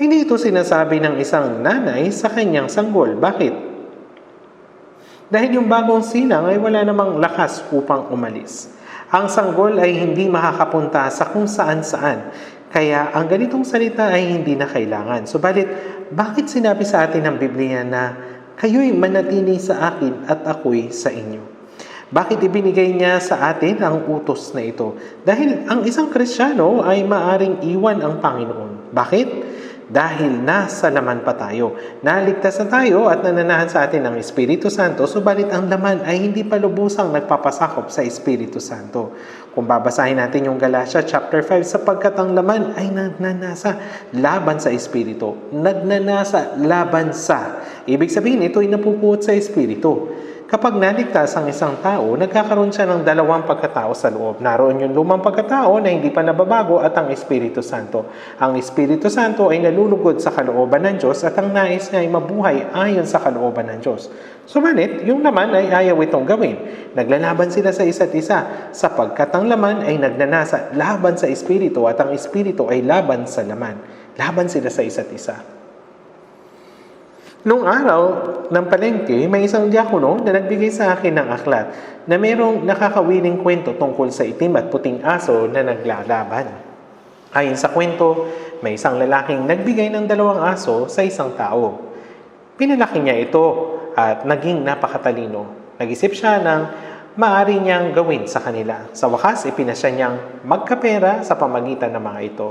Hindi ito sinasabi ng isang nanay sa kanyang sanggol. Bakit? Dahil yung bagong silang ay wala namang lakas upang umalis. Ang sanggol ay hindi makakapunta sa kung saan-saan. Kaya ang ganitong salita ay hindi na kailangan. Subalit, bakit sinabi sa atin ng Biblia na kayo'y manatili sa akin at ako'y sa inyo? Bakit ibinigay niya sa atin ang utos na ito? Dahil ang isang Kristiyano ay maaring iwan ang Panginoon. Bakit? Dahil nasa laman pa tayo. Naligtas na tayo at nananahan sa atin ang Espiritu Santo, subalit ang laman ay hindi pa lubusang nagpapasakop sa Espiritu Santo. Kung babasahin natin yung Galatia chapter 5, sapagkat ang laman ay nagnanasa laban sa Espiritu. Nagnanasa laban sa. Ibig sabihin, ito ay napupuot sa Espiritu. Kapag naligtas ang isang tao, nagkakaroon siya ng dalawang pagkatao sa loob. Naroon yung lumang pagkatao na hindi pa nababago at ang Espiritu Santo. Ang Espiritu Santo ay nalulugod sa kalooban ng Diyos at ang nais niya ay mabuhay ayon sa kalooban ng Diyos. Subalit, yung laman ay ayaw itong gawin. Naglalaban sila sa isa't isa sapagkat ang laman ay nagnanasa laban sa Espiritu at ang Espiritu ay laban sa laman. Laban sila sa isa't isa. Noong araw ng palengke, may isang diakono na nagbigay sa akin ng aklat na mayroong nakakawiling kwento tungkol sa itim at puting aso na naglalaban. Ayon sa kwento, may isang lalaking nagbigay ng 2 aso sa isang tao. Pinalaki niya ito at naging napakatalino. Nag-isip siya ng maaari niyang gawin sa kanila. Sa wakas, ipinasya niyang magkapera sa pamagitan ng mga ito.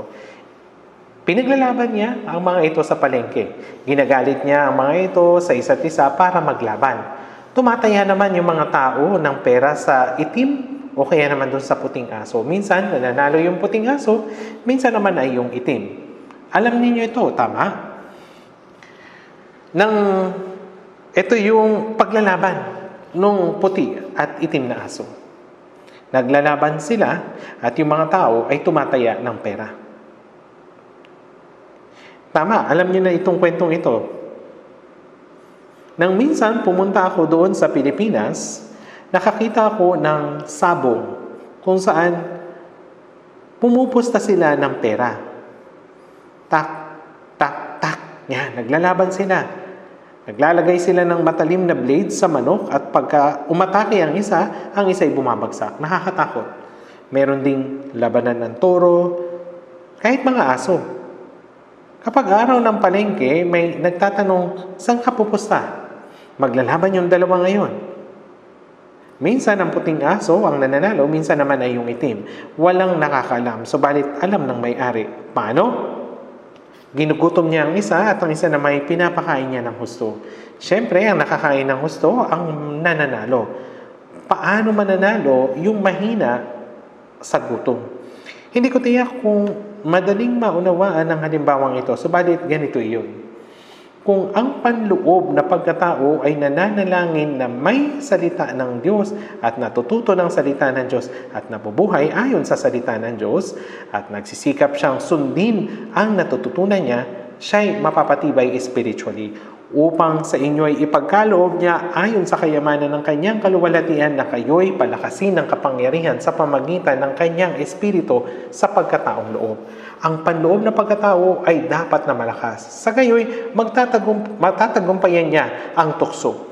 Pinaglalaban niya ang mga ito sa palengke. Ginagalit niya ang mga ito sa isa't isa para maglaban. Tumataya naman yung mga tao ng pera sa itim o kaya naman doon sa puting aso. Minsan, nananalo yung puting aso, minsan naman ay yung itim. Alam niyo ito, tama? Ito yung paglalaban ng puti at itim na aso. Naglalaban sila at yung mga tao ay tumataya ng pera. Tama, alam niyo na itong kwentong ito. Nang minsan pumunta ako doon sa Pilipinas, nakakita ako ng sabong kung saan pumupusta sila ng pera. Tak, tak, tak. Yan, naglalaban sila. Naglalagay sila ng matalim na blade sa manok at pagka umatake ang isa ay bumabagsak. Nakakatakot. Meron ding labanan ng toro, kahit mga aso. Kapag araw ng palengke, may nagtatanong, saan ka pupusta? Maglalaban yung 2 ngayon. Minsan ang puting aso ang nananalo, minsan naman ay yung itim. Walang nakakaalam, subalit alam ng may-ari. Paano? Ginugutom niya ang isa at ang isa na may pinapakain niya ng husto. Siyempre, ang nakakain ng husto ang nananalo. Paano mananalo yung mahina sa gutom? Hindi ko tiyak kung madaling maunawaan ang halimbawang ito, subalit ganito iyon. Kung ang panloob na pagkatao ay nananalangin na may salita ng Diyos at natututo ng salita ng Diyos at nabubuhay ayon sa salita ng Diyos at nagsisikap siyang sundin ang natututunan niya, siya'y mapapatibay spiritually upang sa inyo ay ipagkaloob niya ayon sa kayamanan ng kanyang kaluwalhatian na kayo'y palakasin ng kapangyarihan sa pamagitan ng kanyang espiritu sa pagkataong loob. Ang panloob na pagkatao ay dapat na malakas. Sa gayoy, matatagumpayan niya ang tukso.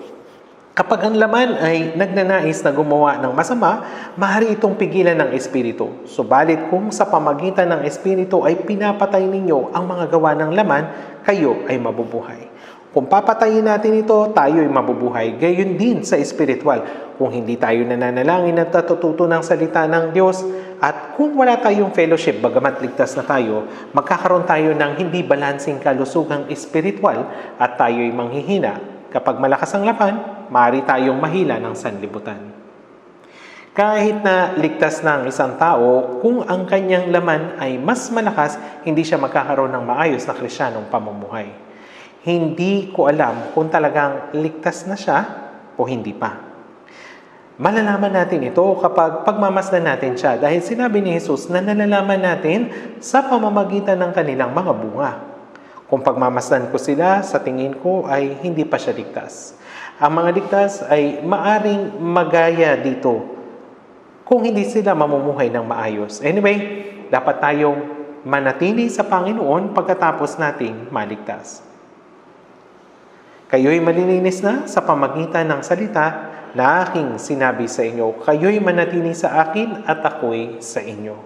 Kapag ang laman ay nagnanais na gumawa ng masama, maaari itong pigilan ng espiritu. Subalit kung sa pamagitan ng espiritu ay pinapatay ninyo ang mga gawa ng laman, kayo ay mabubuhay. Kung papatayin natin ito, tayo ay mabubuhay. Gayon din sa espiritual. Kung hindi tayo nananalangin at natututo ng salita ng Diyos, at kung wala tayong fellowship, bagamat ligtas na tayo, magkakaroon tayo ng hindi balansing kalusugang espiritual at tayo ay manghihina. Kapag malakas ang laman, maaari tayong mahila ng sanlibutan. Kahit na ligtas na ang isang tao, kung ang kanyang laman ay mas malakas, hindi siya magkakaroon ng maayos na Kristiyanong pamumuhay. Hindi ko alam kung talagang ligtas na siya o hindi pa. Malalaman natin ito kapag pagmamasdan natin siya dahil sinabi ni Jesus na nalalaman natin sa pamamagitan ng kanilang mga bunga. Kung pagmamasdan ko sila, sa tingin ko ay hindi pa siya ligtas. Ang mga ligtas ay maaring magaya dito kung hindi sila mamumuhay ng maayos. Anyway, dapat tayong manatili sa Panginoon pagkatapos nating maligtas. Kayo'y malilinis na sa pamagitan ng salita na aking sinabi sa inyo. Kayo'y manatili sa akin at ako'y sa inyo.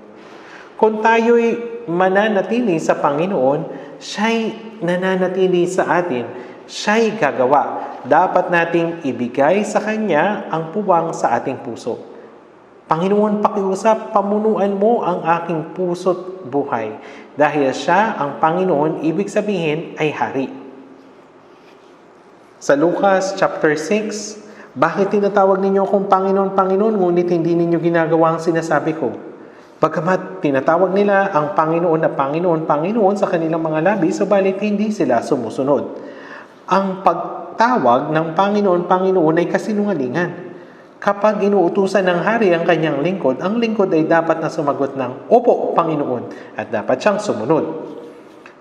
Kung tayo'y mananatili sa Panginoon, siya'y nananatili sa atin. Siya'y gagawa. Dapat nating ibigay sa Kanya ang puwang sa ating puso. Panginoon, pakiusap, pamunuan mo ang aking puso't buhay. Dahil siya ang Panginoon, ibig sabihin ay hari. Sa Lucas chapter 6, bakit tinatawag ninyo akong Panginoon, Panginoon, ngunit hindi ninyo ginagawa ang sinasabi ko? Bagamat tinatawag nila ang Panginoon na Panginoon, Panginoon sa kanilang mga labi, subalit hindi sila sumusunod. Ang pagtawag ng Panginoon, Panginoon ay kasinungalingan. Kapag inuutusan ng hari ang kanyang lingkod, ang lingkod ay dapat na sumagot ng, Opo, Panginoon, at dapat siyang sumunod.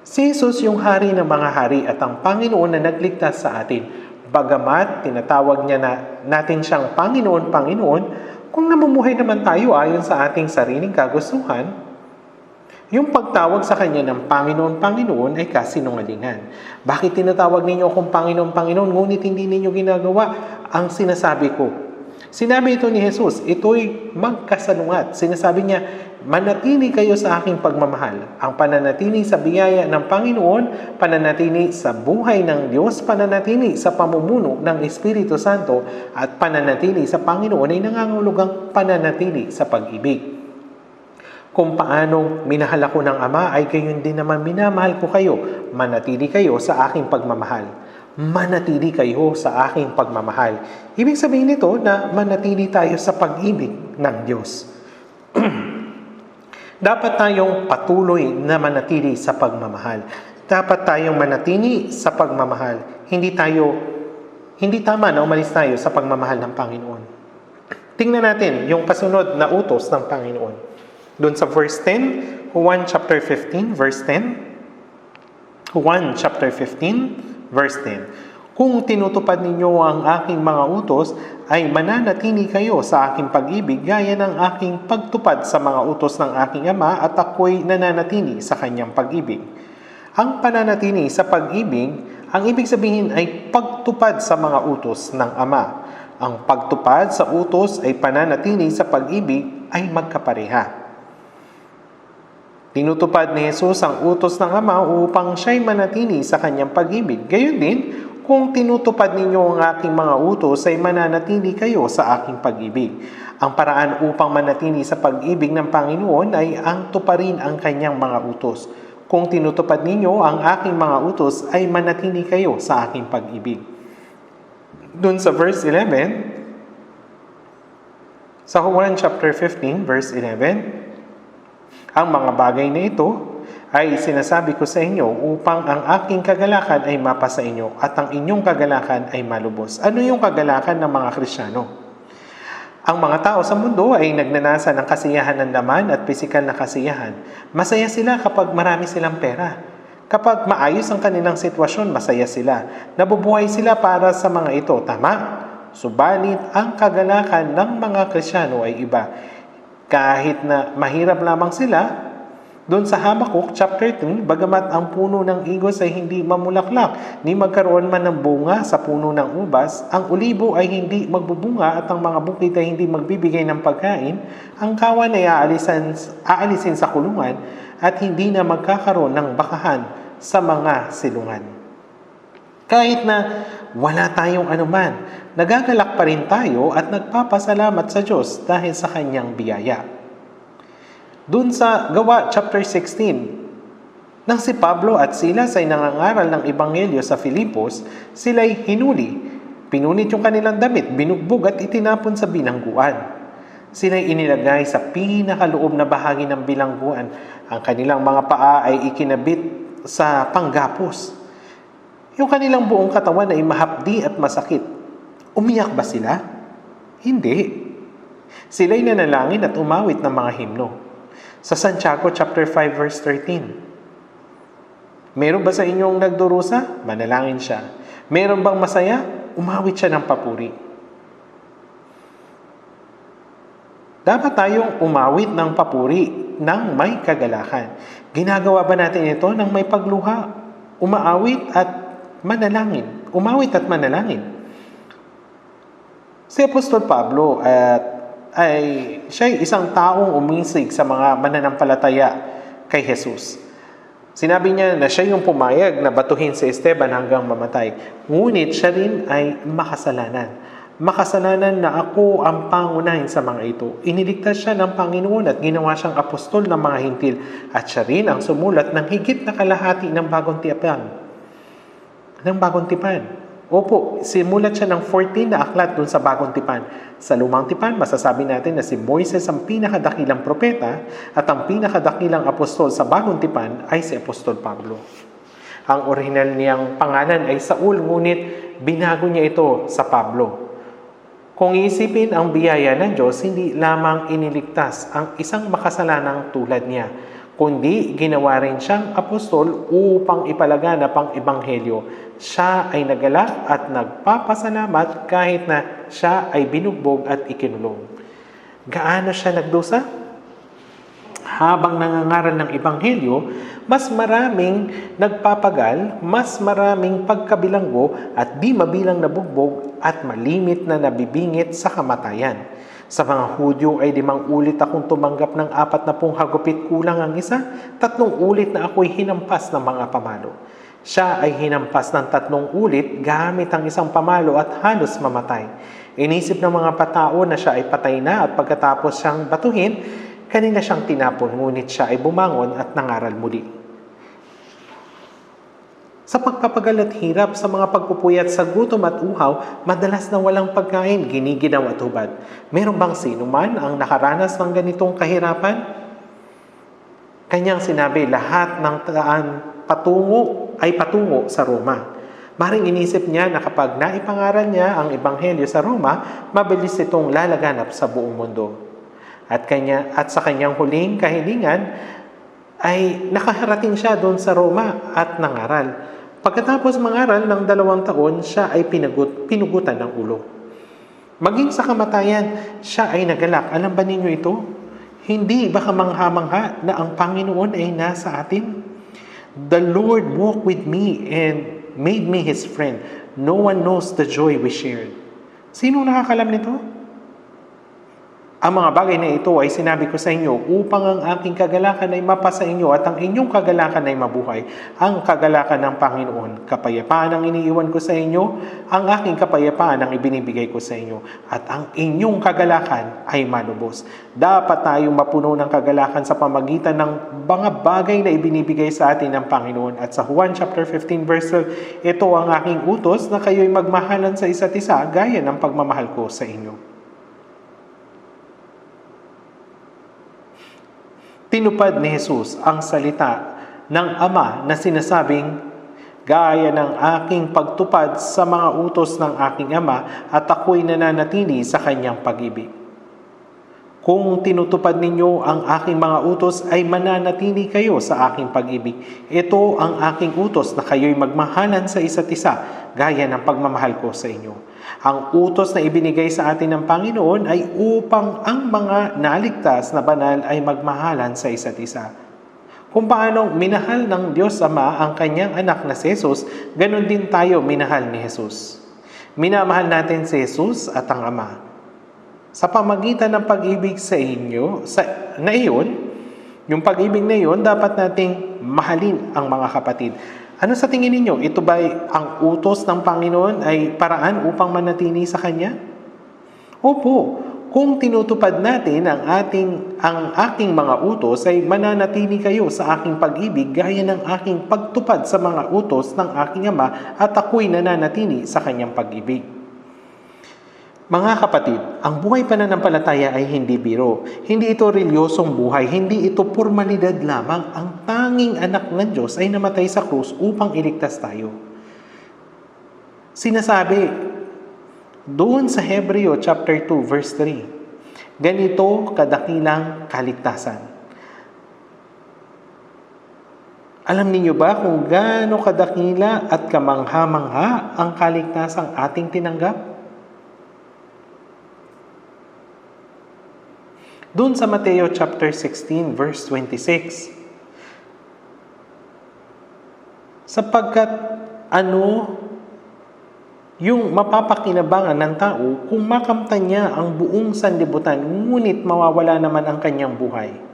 Si Jesus yung hari ng mga hari at ang Panginoon na nagligtas sa atin. Bagamat tinatawag niya na natin siyang Panginoon, Panginoon, kung namumuhay naman tayo ayon sa ating sariling kagustuhan, yung pagtawag sa Kanya ng Panginoon, Panginoon ay kasinungalingan. Bakit tinatawag ninyo akong Panginoon, Panginoon, ngunit hindi ninyo ginagawa ang sinasabi ko? Sinabi ito ni Jesus, ito'y magkasalungat. Sinasabi niya, manatili kayo sa aking pagmamahal. Ang pananatili sa biyaya ng Panginoon, pananatili sa buhay ng Diyos, pananatili sa pamumuno ng Espiritu Santo, at pananatili sa Panginoon ay nangangahulugang pananatili sa pag-ibig. Kung paanong minahal ako ng Ama, ay gayon din naman minamahal ko kayo. Manatili kayo sa aking pagmamahal. Manatili kayo sa aking pagmamahal. Ibig sabihin nito na manatili tayo sa pag-ibig ng Diyos. Dapat tayong patuloy na manatili sa pagmamahal. Dapat tayong manatili sa pagmamahal. Hindi tama na umalis tayo sa pagmamahal ng Panginoon. Tingnan natin yung pasunod na utos ng Panginoon. Doon sa verse 10, Juan chapter 15, verse 10. Juan chapter 15, verse 10. Kung tinutupad ninyo ang aking mga utos, ay mananatili kayo sa aking pag-ibig gaya ng aking pagtupad sa mga utos ng aking Ama at ako'y nananatili sa kanyang pag-ibig. Ang pananatili sa pag-ibig, ang ibig sabihin ay pagtupad sa mga utos ng Ama. Ang pagtupad sa utos ay pananatili sa pag-ibig ay magkapareha. Tinutupad ni Jesus ang utos ng Ama upang siya'y manatili sa kanyang pag-ibig. Gayon din, Kung tinutupad ninyo ang aking mga utos, ay mananatili kayo sa aking pag-ibig. Ang paraan upang manatili sa pag-ibig ng Panginoon ay ang tuparin ang kanyang mga utos. Kung tinutupad ninyo ang aking mga utos, ay manatili kayo sa aking pag-ibig. Doon sa verse 11, sa Juan chapter 15, verse 11, ang mga bagay na ito ay sinasabi ko sa inyo upang ang aking kagalakan ay mapasa inyo at ang inyong kagalakan ay malubos. Ano yung kagalakan ng mga Kristiyano? Ang mga tao sa mundo ay nagnanasa ng kasiyahan ng laman at pisikal na kasiyahan. Masaya sila kapag marami silang pera. Kapag maayos ang kanilang sitwasyon, masaya sila. Nabubuhay sila para sa mga ito. Tama? Subalit, ang kagalakan ng mga Kristiyano ay iba. Kahit na mahirap lamang sila, doon sa Habakuk chapter 3, bagamat ang puno ng igos ay hindi mamulaklak, ni magkaroon man ng bunga sa puno ng ubas, ang ulibo ay hindi magbubunga at ang mga bukid ay hindi magbibigay ng pagkain, ang kawan ay aalisin sa kulungan at hindi na magkakaroon ng bakahan sa mga silungan. Kahit na wala tayong anuman, nagagalak pa rin tayo at nagpapasalamat sa Diyos dahil sa kanyang biyaya. Doon sa Gawa chapter 16, nang si Pablo at Silas ay nangangaral ng Ebanghelyo sa Filipos, sila'y hinuli. Pinunit yung kanilang damit, binugbog at itinapon sa bilangguan. Sila'y inilagay sa pinakaloob na bahagi ng bilangguan. Ang kanilang mga paa ay ikinabit sa panggapos. Yung kanilang buong katawan ay mahapdi at masakit. Umiyak ba sila? Hindi. Sila'y nanalangin at umawit ng mga himno. Sa Santiago chapter 5 verse 13. Meron ba sa inyong nagdurusa? Manalangin siya. Meron bang masaya? Umawit siya ng papuri. Dapat tayong umawit ng papuri ng may kagalakan. Ginagawa ba natin ito ng may pagluha? Umaawit at manalangin. Umawit at manalangin. Si Apostol Pablo siya'y isang taong umisig sa mga mananampalataya kay Jesus. Sinabi niya na siya yung pumayag na batuhin si Esteban hanggang mamatay. Ngunit siya rin ay makasalanan. Makasalanan na ako ang pangunahin sa mga ito. Iniligtas siya ng Panginoon at ginawa siyang apostol ng mga hintil. At siya rin ang sumulat ng higit na kalahati ng bagong tipan. Opo, simulat siya ng 14 na aklat dun sa bagong tipan. Sa lumang tipan, masasabi natin na si Moises ang pinakadakilang propeta at ang pinakadakilang apostol sa bagong tipan ay si Apostol Pablo. Ang orihinal niyang pangalan ay Saul, ngunit binago niya ito sa Pablo. Kung iisipin ang biyaya ng Diyos, hindi lamang iniligtas ang isang makasalanang tulad niya, kundi ginawa rin siyang apostol upang ipalaganap ang ebanghelyo. Siya ay nagalak at nagpapasalamat kahit na siya ay binugbog at ikinulong. Gaano siya nagdusa? Habang nangangaral ng ebanghelyo, mas maraming nagpapagal, mas maraming pagkabilanggo at di mabilang nabugbog at malimit na nabibingit sa kamatayan. Sa mga Hudyo ay 5 ulit akong tumanggap ng 40 hagupit, kulang ang isa, 3 ulit na ako'y hinampas ng mga pamalo. Siya ay hinampas ng 3 ulit gamit ang isang pamalo at halos mamatay. Inisip ng mga patao na siya ay patay na at pagkatapos siyang batuhin, kanina siyang tinapon, ngunit siya ay bumangon at nangaral muli. Sa pagpapagal at hirap, sa mga pagpupuyat sa gutom at uhaw, madalas na walang pagkain, giniginaw at hubad. Meron bang sino man ang nakaranas ng ganitong kahirapan? Kanyang sinabi, lahat ng daan patungo sa Roma. Maring inisip niya na kapag naipangaral niya ang ebanghelyo sa Roma, mabilis itong lalaganap sa buong mundo. At sa kanyang huling kahilingan ay nakaharating siya doon sa Roma at nangaral. Pagkatapos mangaral ng 2 taon, siya ay pinugutan ng ulo. Maging sa kamatayan, siya ay nagalak. Alam ba ninyo ito? Hindi ba kamangha-mangha na ang Panginoon ay nasa atin? The Lord walked with me and made me His friend. No one knows the joy we shared. Sino nakakalam nito? Ang mga bagay na ito ay sinabi ko sa inyo upang ang aking kagalakan ay mapasa inyo at ang inyong kagalakan ay mabuhay. Ang kagalakan ng Panginoon, kapayapaan ang iniiwan ko sa inyo, ang aking kapayapaan ang ibinibigay ko sa inyo, at ang inyong kagalakan ay malubos. Dapat tayong mapuno ng kagalakan sa pamagitan ng mga bagay na ibinibigay sa atin ng Panginoon. At sa Juan chapter 15 verse 12, ito ang aking utos na kayo'y magmahalan sa isa't isa gaya ng pagmamahal ko sa inyo. Tinupad ni Jesus ang salita ng Ama na sinasabing, gaya ng aking pagtupad sa mga utos ng aking Ama at ako'y nananatili sa kanyang pag-ibig. Kung tinutupad ninyo ang aking mga utos ay mananatili kayo sa aking pag-ibig. Ito ang aking utos na kayo'y magmahalan sa isa't isa gaya ng pagmamahal ko sa inyo. Ang utos na ibinigay sa atin ng Panginoon ay upang ang mga naligtas na banal ay magmahalan sa isa't isa. Kung paano minahal ng Diyos Ama ang kanyang anak na si Jesus, ganun din tayo minahal ni Jesus. Minamahal natin si Jesus at ang Ama. Sa pamagitan ng pag-ibig sa inyo, na iyon, yung pag-ibig na iyon, dapat nating mahalin ang mga kapatid. Ano sa tingin ninyo? Ito ba ang utos ng Panginoon ay paraan upang manatili sa Kanya? Opo. Kung tinutupad natin ang aking mga utos ay mananatili kayo sa aking pag-ibig gaya ng aking pagtupad sa mga utos ng aking Ama at ako'y nananatili sa Kanyang pag-ibig. Mga kapatid, ang buhay pananampalataya ay hindi biro. Hindi ito reliyosong buhay. Hindi ito formalidad lamang. Ang tanging anak ng Diyos ay namatay sa krus upang iligtas tayo. Sinasabi doon sa Hebreo chapter 2 verse 3, ganito kadakilang kaligtasan. Alam niyo ba kung gaano kadakila at kamangha-mangha ang kaligtasang ating tinanggap? Doon sa Mateo chapter 16 verse 26. Sapagkat yung mapapakinabangan ng tao kung makamtan niya ang buong sanlibutan, ngunit mawawala naman ang kanyang buhay.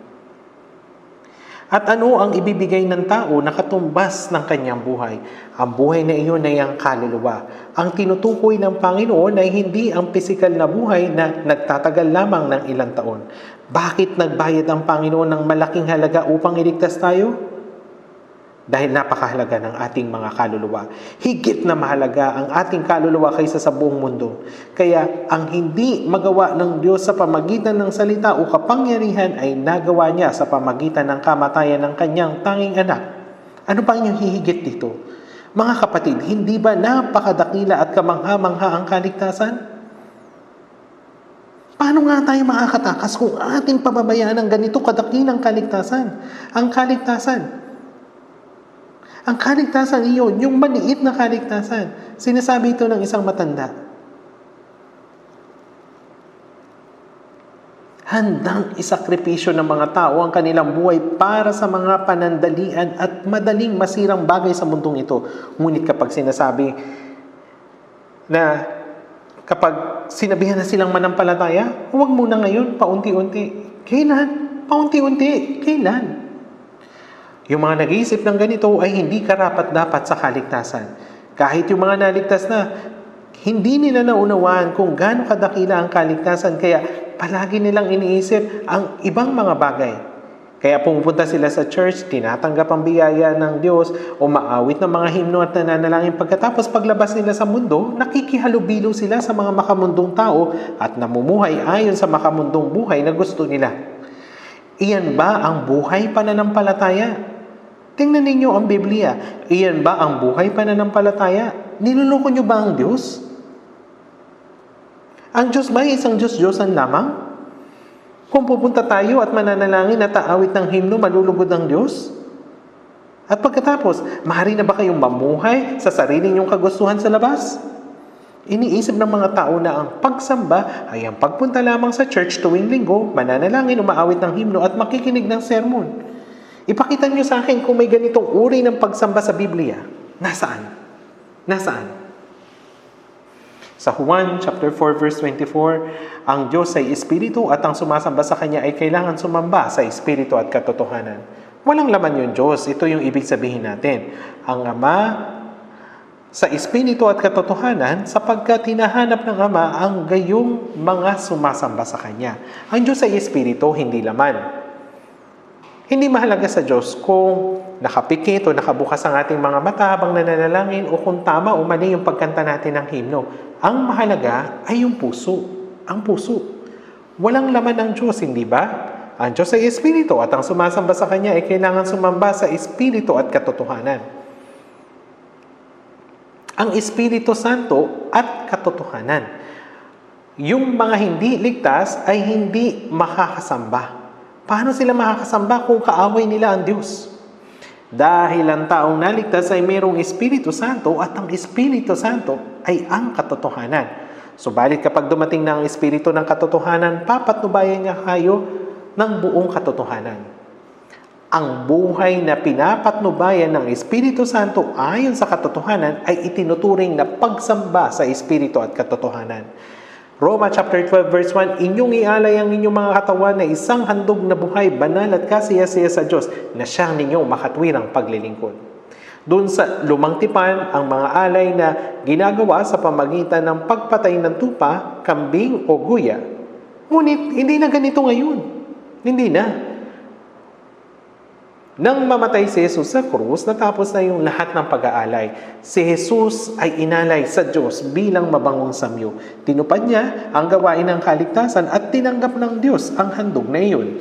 At ano ang ibibigay ng tao na katumbas ng kanyang buhay? Ang buhay na iyon ay ang kaluluwa. Ang tinutukoy ng Panginoon ay hindi ang pisikal na buhay na nagtatagal lamang ng ilang taon. Bakit nagbayad ang Panginoon ng malaking halaga upang iligtas tayo? Dahil napakahalaga ng ating mga kaluluwa. Higit na mahalaga ang ating kaluluwa kaysa sa buong mundo. Kaya ang hindi magawa ng Diyos sa pamagitan ng salita o kapangyarihan ay nagawa niya sa pamagitan ng kamatayan ng kanyang tanging anak. Ano pa inyong hihigit dito? Mga kapatid, hindi ba napakadakila at kamangha-mangha ang kaligtasan? Paano nga tayo makakatakas kung ating pababayaan ng ganito kadakilang kaligtasan? Ang kaligtasan iyon, yung maliit na kaligtasan. Sinasabi ito ng isang matanda. Handang isakripisyo ng mga tao ang kanilang buhay para sa mga panandalian at madaling masirang bagay sa mundong ito. Ngunit kapag sinasabi na kapag sinabihan na silang manampalataya, huwag muna ngayon, paunti-unti. Kailan? Paunti-unti. Kailan? Yung mga nag-iisip ng ganito ay hindi karapat-dapat sa kaligtasan. Kahit yung mga naligtas na, hindi nila naunawaan kung gaano kadakila ang kaligtasan, kaya palagi nilang iniisip ang ibang mga bagay. Kaya pumupunta sila sa church, tinatanggap ang biyaya ng Diyos, umaawit ng mga himno at nananalangin. Pagkatapos paglabas nila sa mundo, nakikihalubilo sila sa mga makamundong tao at namumuhay ayon sa makamundong buhay na gusto nila. Iyan ba ang buhay pananampalataya? Tingnan ninyo ang Biblia. Iyan ba ang buhay pananampalataya? Niluloko nyo ba ang Diyos? Ang Diyos ba ay isang Diyos-Diyosan lamang? Kung pupunta tayo at mananalangin at aawit ng himno, malulugod ang Diyos? At pagkatapos, maaari na ba kayong mamuhay sa sarili nyong kagustuhan sa labas? Iniisip ng mga tao na ang pagsamba ay ang pagpunta lamang sa church tuwing linggo, mananalangin, umaawit ng himno at makikinig ng sermon. Ipakita niyo sa akin kung may ganitong uri ng pagsamba sa Biblia. Nasaan? Sa Juan chapter 4 verse 24, ang Diyos ay Espiritu at ang sumasamba sa Kanya ay kailangan sumamba sa Espiritu at katotohanan. Walang laman yung Diyos. Ito yung ibig sabihin natin. Ang Ama sa Espiritu at katotohanan sapagkat hinahanap ng Ama ang gayong mga sumasamba sa Kanya. Ang Diyos ay Espiritu, hindi laman. Hindi mahalaga sa Diyos kung nakapikit o nakabukas ang ating mga mata habang nananalangin o kung tama o mali yung pagkanta natin ng himno. Ang mahalaga ay yung puso. Ang puso. Walang laman ng Diyos, hindi ba? Ang Diyos ay Espiritu at ang sumasamba sa Kanya ay kailangan sumamba sa Espiritu at katotohanan. Ang Espiritu Santo at katotohanan. Yung mga hindi ligtas ay hindi makakasamba. Paano sila makakasamba kung kaaway nila ang Diyos? Dahil ang taong naligtas ay mayroong Espiritu Santo at ang Espiritu Santo ay ang katotohanan. Subalit kapag dumating na ang Espiritu ng katotohanan, papatnubayan niya kayo ng buong katotohanan. Ang buhay na pinapatnubayan ng Espiritu Santo ayon sa katotohanan ay itinuturing na pagsamba sa Espiritu at katotohanan. Roma chapter 12 verse 1, inyong ialay ang inyong mga katawan na isang handog na buhay, banal at kasiyasiya sa Diyos na siyang ninyong makatwirang paglilingkod. Doon sa lumang tipan, ang mga alay na ginagawa sa pamagitan ng pagpatay ng tupa, kambing o guya. Ngunit hindi na ganito ngayon. Hindi na. Nang mamatay si Jesus sa krus, natapos na yung lahat ng pag-aalay. Si Jesus ay inalay sa Diyos bilang mabangong samyo. Tinupad niya ang gawain ng kaligtasan at tinanggap ng Diyos ang handog na iyon.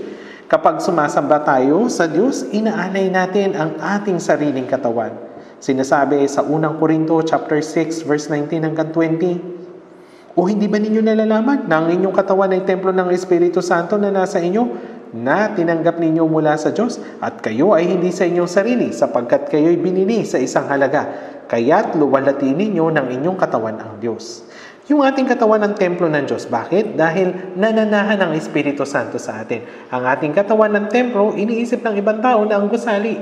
Kapag sumasamba tayo sa Diyos, inaalay natin ang ating sariling katawan. Sinasabi sa unang Korinto chapter 6 verse 19 hanggang 20, o hindi ba ninyo nalalaman na ang inyong katawan ay templo ng Espiritu Santo na nasa inyo, na tinanggap ninyo mula sa Diyos, at kayo ay hindi sa inyong sarili sapagkat kayo'y binili sa isang halaga, kaya't luwalhati ninyo ng inyong katawan ang Diyos. Yung ating katawan ng templo ng Diyos. Bakit? Dahil nananahan ang Espiritu Santo sa atin. Ang ating katawan ng templo, iniisip ng ibang tao na ang gusali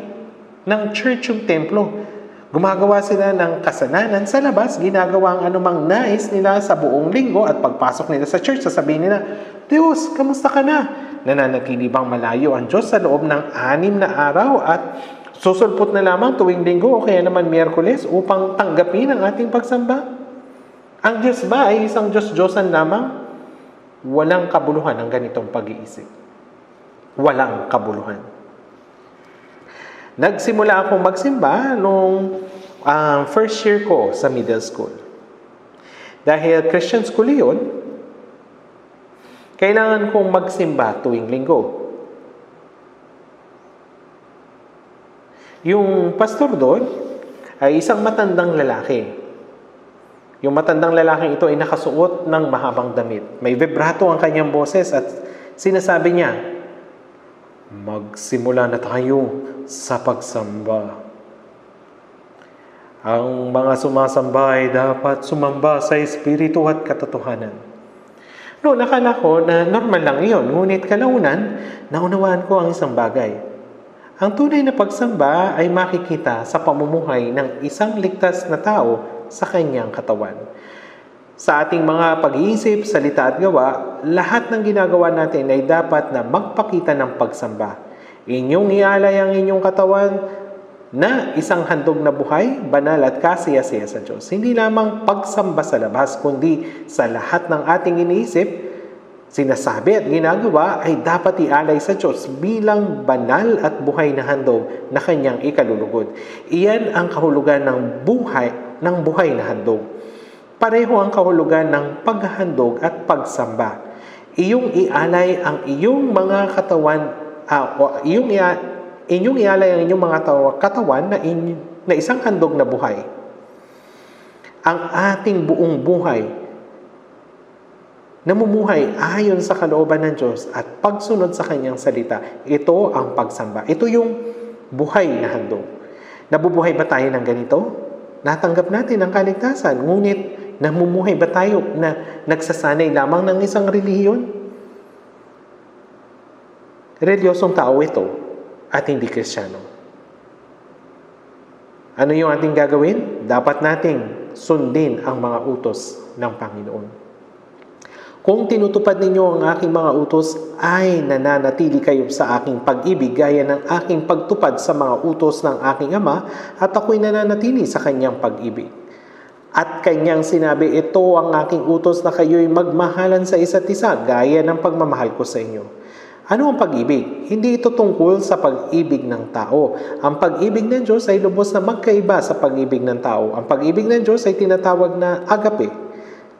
ng church yung templo. Gumagawa sila ng kasalanan sa labas, ginagawa ang anumang nais nila sa buong linggo, at pagpasok nila sa church, sasabihin nila, Diyos, kamusta ka na? Nananatili bang malayo ang Diyos sa loob ng 6 na araw at susulpot na lamang tuwing linggo o kaya naman Miyerkules upang tanggapin ang ating pagsamba? Ang Diyos ba ay isang Diyos-Diyosan lamang? Walang kabuluhan ang ganitong pag-iisip. Walang kabuluhan. Nagsimula akong magsimba nung first year ko sa middle school. Dahil Christian school yun, kailangan kong magsimba tuwing linggo. Yung pastor doon ay isang matandang lalaki. Yung matandang lalaking ito ay nakasuot ng mahabang damit. May vibrato ang kanyang boses at sinasabi niya, magsimula na tayo sa pagsamba. Ang mga sumasamba ay dapat sumamba sa Espiritu at katotohanan. Noon, nakala ko na normal lang iyon. Ngunit kalaunan, naunawaan ko ang isang bagay. Ang tunay na pagsamba ay makikita sa pamumuhay ng isang ligtas na tao sa kanyang katawan. Sa ating mga pag-iisip, salita at gawa, lahat ng ginagawa natin ay dapat na magpakita ng pagsamba. Inyong ialay ang inyong katawan na isang handog na buhay, banal at kasiyasiya sa Diyos. Hindi lamang pagsamba sa labas, kundi sa lahat ng ating iniisip, sinasabi at ginagawa ay dapat ialay sa Diyos bilang banal at buhay na handog na kanyang ikalulugod. Iyan ang kahulugan ng buhay na handog. Pareho ang kahulugan ng paghahandog at pagsamba. Iyong ialay ang iyong mga katawan, inyong ialay ang inyong mga katawan na isang handog na buhay. Ang ating buong buhay, namumuhay ayon sa kalooban ng Diyos at pagsunod sa Kanyang salita, ito ang pagsamba. Ito yung buhay na handog. Nabubuhay ba tayo ng ganito? Natanggap natin ang kaligtasan, ngunit namumuhay ba tayo na nagsasanay lamang ng isang relihiyon? Reliyosong tao ito at hindi Kristiyano. Ano yung ating gagawin? Dapat nating sundin ang mga utos ng Panginoon. Kung tinutupad ninyo ang aking mga utos, ay nananatili kayo sa aking pag-ibig gaya ng aking pagtupad sa mga utos ng aking Ama at ako'y nananatili sa kanyang pag-ibig. At kanyang sinabi, ito ang aking utos na kayo'y magmahalan sa isa't isa gaya ng pagmamahal ko sa inyo. Ano ang pag-ibig? Hindi ito tungkol sa pag-ibig ng tao. Ang pag-ibig ng Diyos ay lubos na magkaiba sa pag-ibig ng tao. Ang pag-ibig ng Diyos ay tinatawag na agape.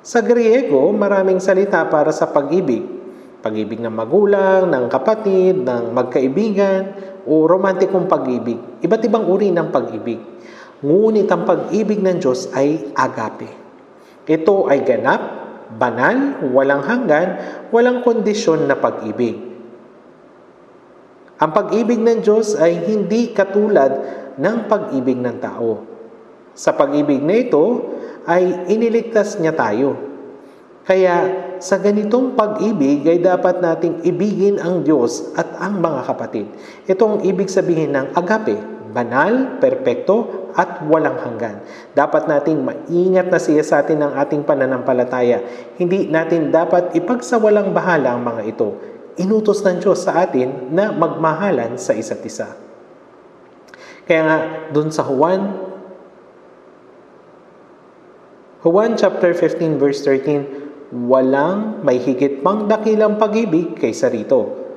Sa Griego, maraming salita para sa pag-ibig. Pag-ibig ng magulang, ng kapatid, ng magkaibigan, o romantikong pag-ibig. Iba't ibang uri ng pag-ibig. Ngunit ang pag-ibig ng Diyos ay agape. Ito ay ganap, banal, walang hanggan, walang kondisyon na pag-ibig. Ang pag-ibig ng Diyos ay hindi katulad ng pag-ibig ng tao. Sa pag-ibig na ito, ay iniligtas niya tayo. Kaya sa ganitong pag-ibig ay dapat nating ibigin ang Diyos at ang mga kapatid. Ito ang ibig sabihin ng agape, banal, perpekto, at walang hanggan. Dapat nating maingat na siyasatin ang ating pananampalataya. Hindi natin dapat ipagsawalang bahala ang mga ito. Inutos ng Diyos sa atin na magmahalan sa isa't isa. Kaya nga, dun sa Juan chapter 15 verse 13, walang may higit pang dakilang pag-ibig kaysa rito.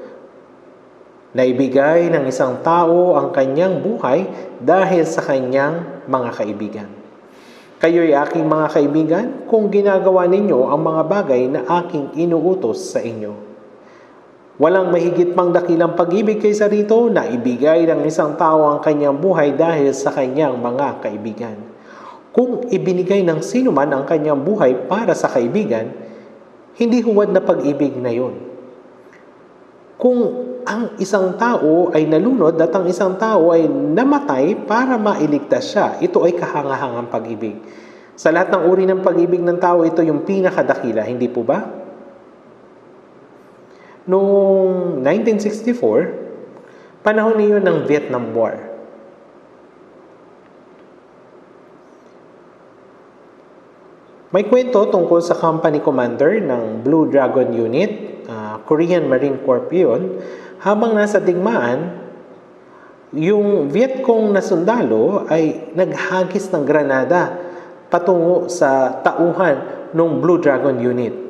Naibigay ng isang tao ang kanyang buhay dahil sa kanyang mga kaibigan. Kayo'y aking mga kaibigan kung ginagawa ninyo ang mga bagay na aking inuutos sa inyo. Walang mahigit pang dakilang pag-ibig kaysa rito na ibigay ng isang tao ang kanyang buhay dahil sa kanyang mga kaibigan. Kung ibinigay ng sino man ang kanyang buhay para sa kaibigan, hindi huwad na pag-ibig na yun. Kung ang isang tao ay nalunod at ang isang tao ay namatay para mailigtas siya, ito ay kahangahangang pag-ibig. Sa lahat ng uri ng pag-ibig ng tao, ito yung pinakadakila, hindi po ba? Noong 1964, panahon niyo ng Vietnam War. May kwento tungkol sa company commander ng Blue Dragon Unit, Korean Marine Corps yun. Habang nasa digmaan, yung Vietcong na sundalo ay naghagis ng granada patungo sa tauhan ng Blue Dragon Unit.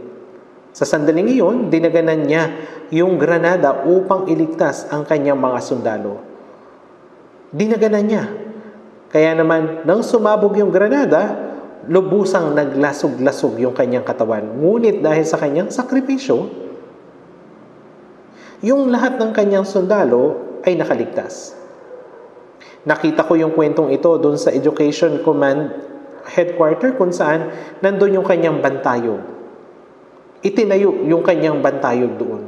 Sa sandaling iyon, dinaganan niya yung granada upang iligtas ang kanyang mga sundalo. Dinaganan niya. Kaya naman, nang sumabog yung granada, lubusang naglasog-lasog yung kanyang katawan. Ngunit dahil sa kanyang sakripisyo, yung lahat ng kanyang sundalo ay nakaligtas. Nakita ko yung kwentong ito doon sa Education Command Headquarter kung saan nandun yung kanyang bantayog. Itinayo yung kanyang bantayog doon.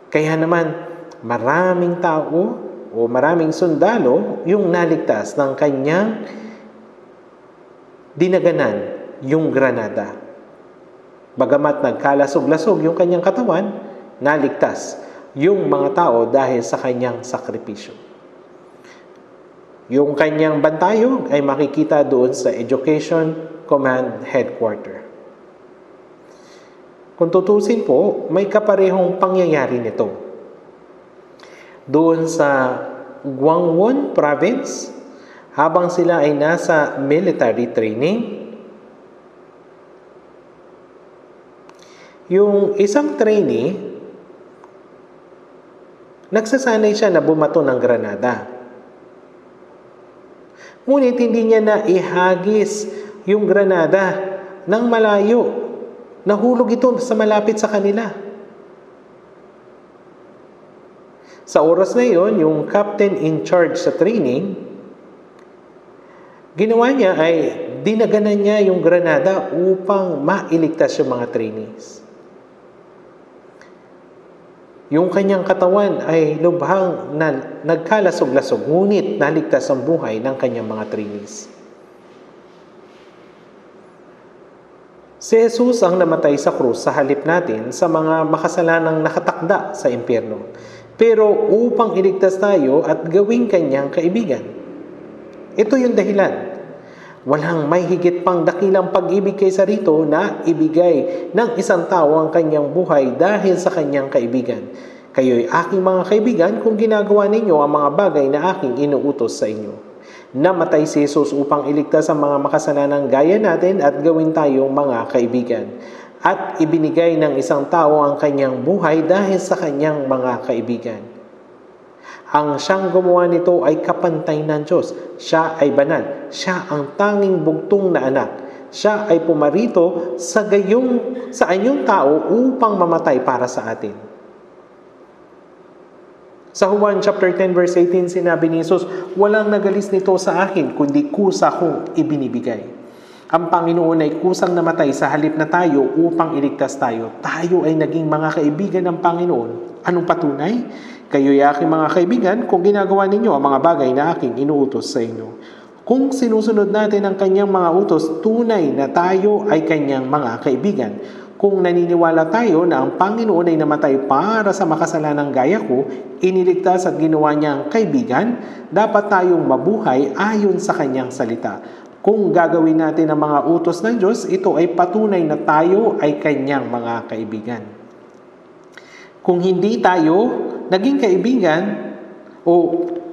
Kaya naman, maraming tao o maraming sundalo yung naligtas ng kanyang dinaganan yung granada. Bagamat nagkalasog-lasog yung kanyang katawan, naligtas yung mga tao dahil sa kanyang sakripisyo. Yung kanyang bantayog ay makikita doon sa Education Command Headquarter. Kung tutusin po, may kaparehong pangyayari nito. Doon sa Gangwon Province, habang sila ay nasa military training, yung isang trainee, nagsasanay siya na bumato ng granada. Ngunit hindi niya na ihagis yung granada ng malayo. Nahulog ito sa malapit sa kanila. Sa oras na iyon, yung captain in charge sa training, ginawa niya ay dinaganan niya yung granada upang mailigtas yung mga trainees. Yung kanyang katawan ay lubhang nagkalasog-lasog, ngunit naligtas ang buhay ng kanyang mga trainees. Si Jesus ang namatay sa krus sa halip natin sa mga makasalanang nakatakda sa impyerno, pero upang iligtas tayo at gawing kanyang kaibigan. Ito yung dahilan. Walang may higit pang dakilang pag-ibig kaysa rito na ibigay ng isang tao ang kanyang buhay dahil sa kanyang kaibigan. Kayo'y aking mga kaibigan kung ginagawa ninyo ang mga bagay na aking inuutos sa inyo. Namatay si Jesus upang iligtas ang mga makasalanang gaya natin at gawin tayong mga kaibigan. At ibinigay ng isang tao ang kanyang buhay dahil sa kanyang mga kaibigan. Ang siyang gumawa nito ay kapantay ng Diyos. Siya ay banal. Siya ang tanging bugtong na anak. Siya ay pumarito sa anyong tao upang mamatay para sa atin. Sa Juan chapter 10 verse 18, sinabi ni Jesus, walang nagalis nito sa akin, kundi kusa kong ibinibigay. Ang Panginoon ay kusang namatay sa halip na tayo upang iligtas tayo. Tayo ay naging mga kaibigan ng Panginoon. Anong patunay? Kayo'y aking mga kaibigan kung ginagawa ninyo ang mga bagay na aking inuutos sa inyo. Kung sinusunod natin ang kanyang mga utos, tunay na tayo ay kanyang mga kaibigan. Kung naniniwala tayo na ang Panginoon ay namatay para sa makasalanang gaya ko, iniligtas at ginawa niyang kaibigan, dapat tayong mabuhay ayon sa kanyang salita. Kung gagawin natin ang mga utos ng Diyos, ito ay patunay na tayo ay kanyang mga kaibigan. Kung hindi tayo naging kaibigan, o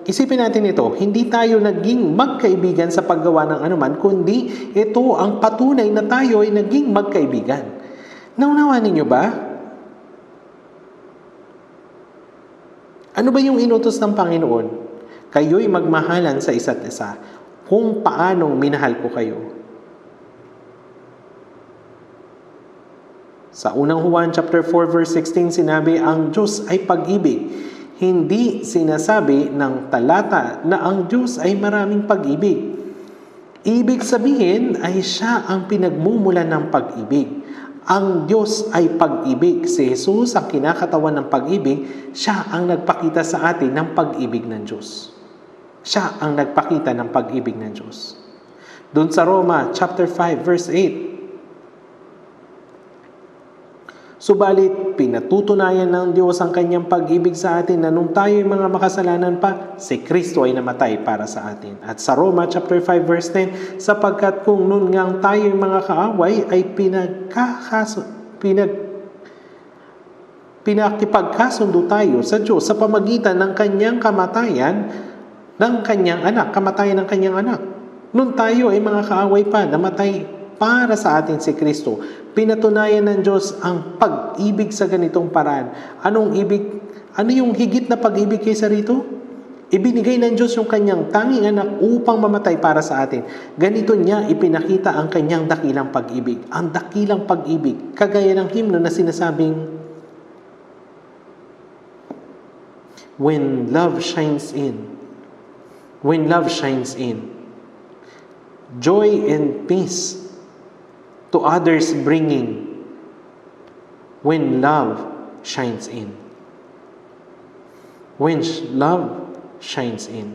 isipin natin ito, hindi tayo naging magkaibigan sa paggawa ng anuman, kundi ito ang patunay na tayo ay naging magkaibigan. Naunawa ninyo ba? Ano ba yung inutos ng Panginoon? Kayo'y magmahalan sa isa't isa kung paanong minahal ko kayo. Sa unang Juan chapter 4 verse 16 sinabi, ang Diyos ay pag-ibig. Hindi sinasabi ng talata na ang Diyos ay maraming pag-ibig. Ibig sabihin ay siya ang pinagmumulan ng pag-ibig. Ang Diyos ay pag-ibig. Si Jesus ang kinakatawan ng pag-ibig. Siya ang nagpakita sa atin ng pag-ibig ng Diyos. Siya ang nagpakita ng pag-ibig ng Diyos. Doon sa Roma chapter 5 verse 8, subalit, pinatutunayan ng Diyos ang kanyang pag-ibig sa atin na nung tayo'y mga makasalanan pa, si Kristo ay namatay para sa atin. At sa Roma chapter 5 verse 10, sapagkat kung nun ngang tayo'y mga kaaway ay pinakipagkasundo tayo sa Diyos sa pamagitan ng kanyang kamatayan ng kanyang anak, kamatayan ng kanyang anak. Nung tayo ay mga kaaway pa, namatay para sa atin si Kristo. Pinatunayan ng Diyos ang pag-ibig sa ganitong paraan. Anong ibig? Ano yung higit na pag-ibig kaysa rito? Ibinigay ng Diyos yung kanyang tanging anak upang mamatay para sa atin. Ganito niya ipinakita ang kanyang dakilang pag-ibig. Ang dakilang pag-ibig, kagaya ng himno na sinasabing, when love shines in, joy and peace to others bringing, when love shines in. When love shines in.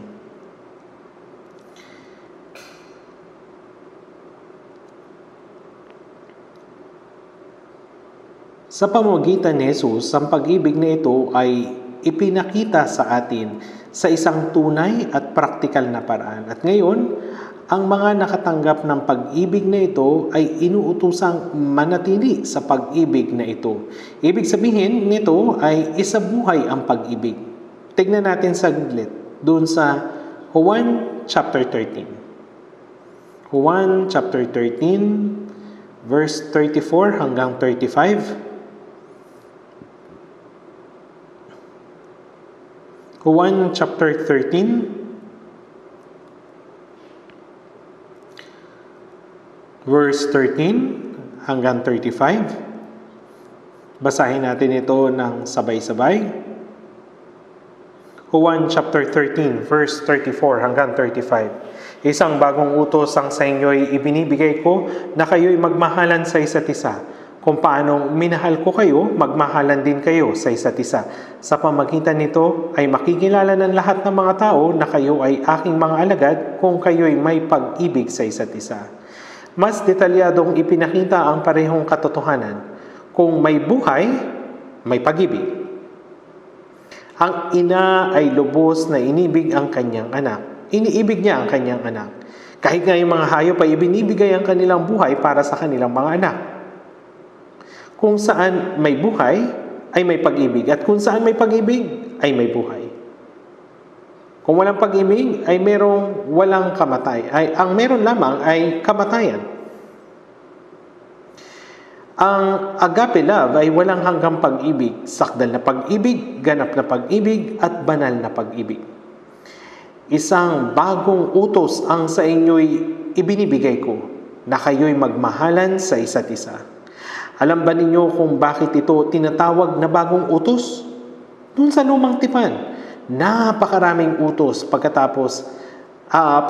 Sa pamamagitan ni Jesus, ang pag-ibig na ito ay ipinakita sa atin sa isang tunay at praktikal na paraan. At ngayon, ang mga nakatanggap ng pag-ibig na ito ay inuutusang manatili sa pag-ibig na ito. Ibig sabihin nito ay isabuhay ang pag-ibig. Tignan natin saglit doon sa Juan chapter 13. Juan chapter 13 verse 34 hanggang 35. Juan chapter 13 verse 13 hanggang 35. Basahin natin ito ng sabay-sabay. Juan chapter 13 verse 34 hanggang 35. Isang bagong utos ang sa inyo'y ibinibigay ko na kayo'y magmahalan sa isa't isa. Kung paanong minahal ko kayo, magmahalan din kayo sa isa't isa. Sa pamagitan nito ay makikilala ng lahat ng mga tao na kayo ay aking mga alagad kung kayo'y may pag-ibig sa isa't isa. Mas detalyadong ipinakita ang parehong katotohanan. Kung may buhay, may pag-ibig. Ang ina ay lubos na inibig ang kanyang anak. Iniibig niya ang kanyang anak. Kahit nga yung mga hayop ay ibinibigay ang kanilang buhay para sa kanilang mga anak. Kung saan may buhay, ay may pag-ibig. At kung saan may pag-ibig, ay may buhay. Kung walang pag-ibig, ay walang kamatay. Ang meron lamang ay kamatayan. Ang agape love ay walang hanggang pag-ibig, sakdal na pag-ibig, ganap na pag-ibig, at banal na pag-ibig. Isang bagong utos ang sa inyo'y ibinibigay ko, na kayo'y magmahalan sa isa't isa. Alam ba ninyo kung bakit ito tinatawag na bagong utos? Doon sa lumang tipan, napakaraming utos pagkatapos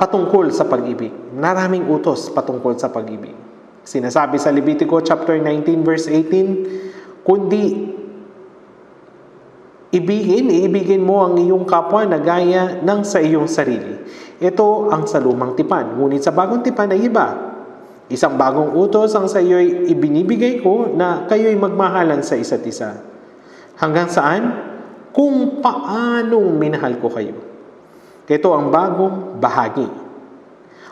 patungkol sa pag-ibig. Maraming utos patungkol sa pag-ibig. Sinasabi sa Levitico chapter 19 verse 18, kundi iibigin mo ang iyong kapwa na gaya ng sa iyong sarili. Ito ang sa lumang tipan. Ngunit sa bagong tipan ay iba. Isang bagong utos ang sa iyo'y ibinibigay ko na kayo'y magmahalan sa isa't isa. Hanggang saan? Kung paanong minahal ko kayo. Ito ang bagong bahagi.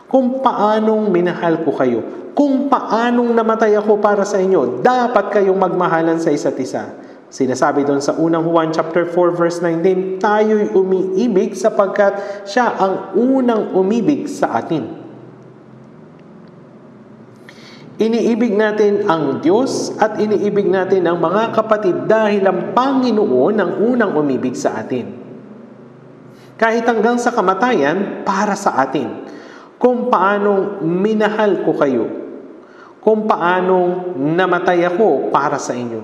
Kung paanong minahal ko kayo. Kung paanong namatay ako para sa inyo. Dapat kayong magmahalan sa isa't isa. Sinasabi doon sa unang Juan chapter 4 verse 19, tayo'y umiibig sapagkat siya ang unang umibig sa atin. Iniibig natin ang Diyos at iniibig natin ang mga kapatid dahil ang Panginoon ang unang umibig sa atin. Kahit hanggang sa kamatayan, para sa atin. Kung paanong minahal ko kayo. Kung paanong namatay ako para sa inyo.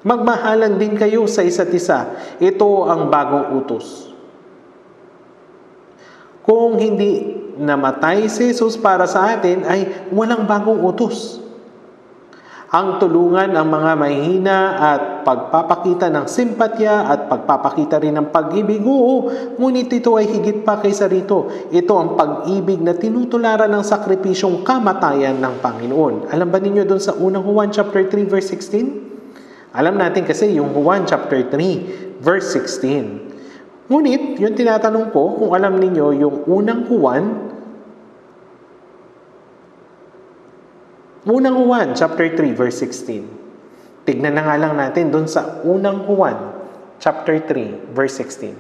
Magmahalan din kayo sa isa't isa. Ito ang bagong utos. Kung hindi namatay si Jesus para sa atin, ay walang bagong utos. Ang tulungan ang mga mahihina at pagpapakita ng simpatya at pagpapakita rin ng pag-ibig. Oo, ngunit ito ay higit pa kaysa rito. Ito ang pag-ibig na tinutularan ng sakripisyong kamatayan ng Panginoon. Alam ba ninyo doon sa unang Juan chapter 3 verse 16? Alam natin kasi yung Juan chapter 3 verse 16. Ngunit, yung tinatanong ko, kung alam ninyo yung unang Juan chapter 3 verse 16. Tignan na nga lang natin doon sa unang Juan chapter 3 verse 16.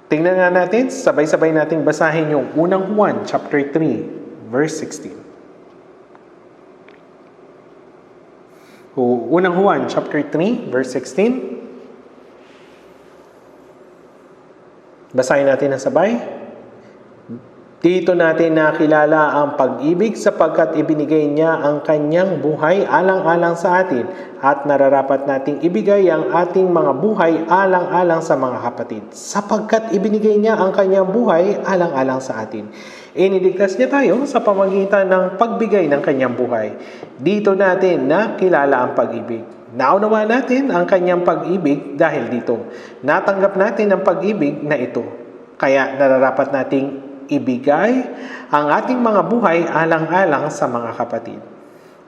Tingnan nga natin, sabay-sabay nating basahin yung unang Juan chapter 3 verse 16. Unang Juan chapter 3 verse 16. Basahin natin ng sabay. Dito natin nakilala ang pag-ibig sapagkat ibinigay niya ang kanyang buhay alang-alang sa atin at nararapat nating ibigay ang ating mga buhay alang-alang sa mga kapatid. Sapagkat ibinigay niya ang kanyang buhay alang-alang sa atin. Iniligtas niya tayo sa pamamagitan ng pagbigay ng kanyang buhay. Dito natin nakilala ang pag-ibig. Naunawa natin ang kanyang pag-ibig dahil dito. Natanggap natin ang pag-ibig na ito. Kaya nararapat nating ibigay ang ating mga buhay alang-alang sa mga kapatid.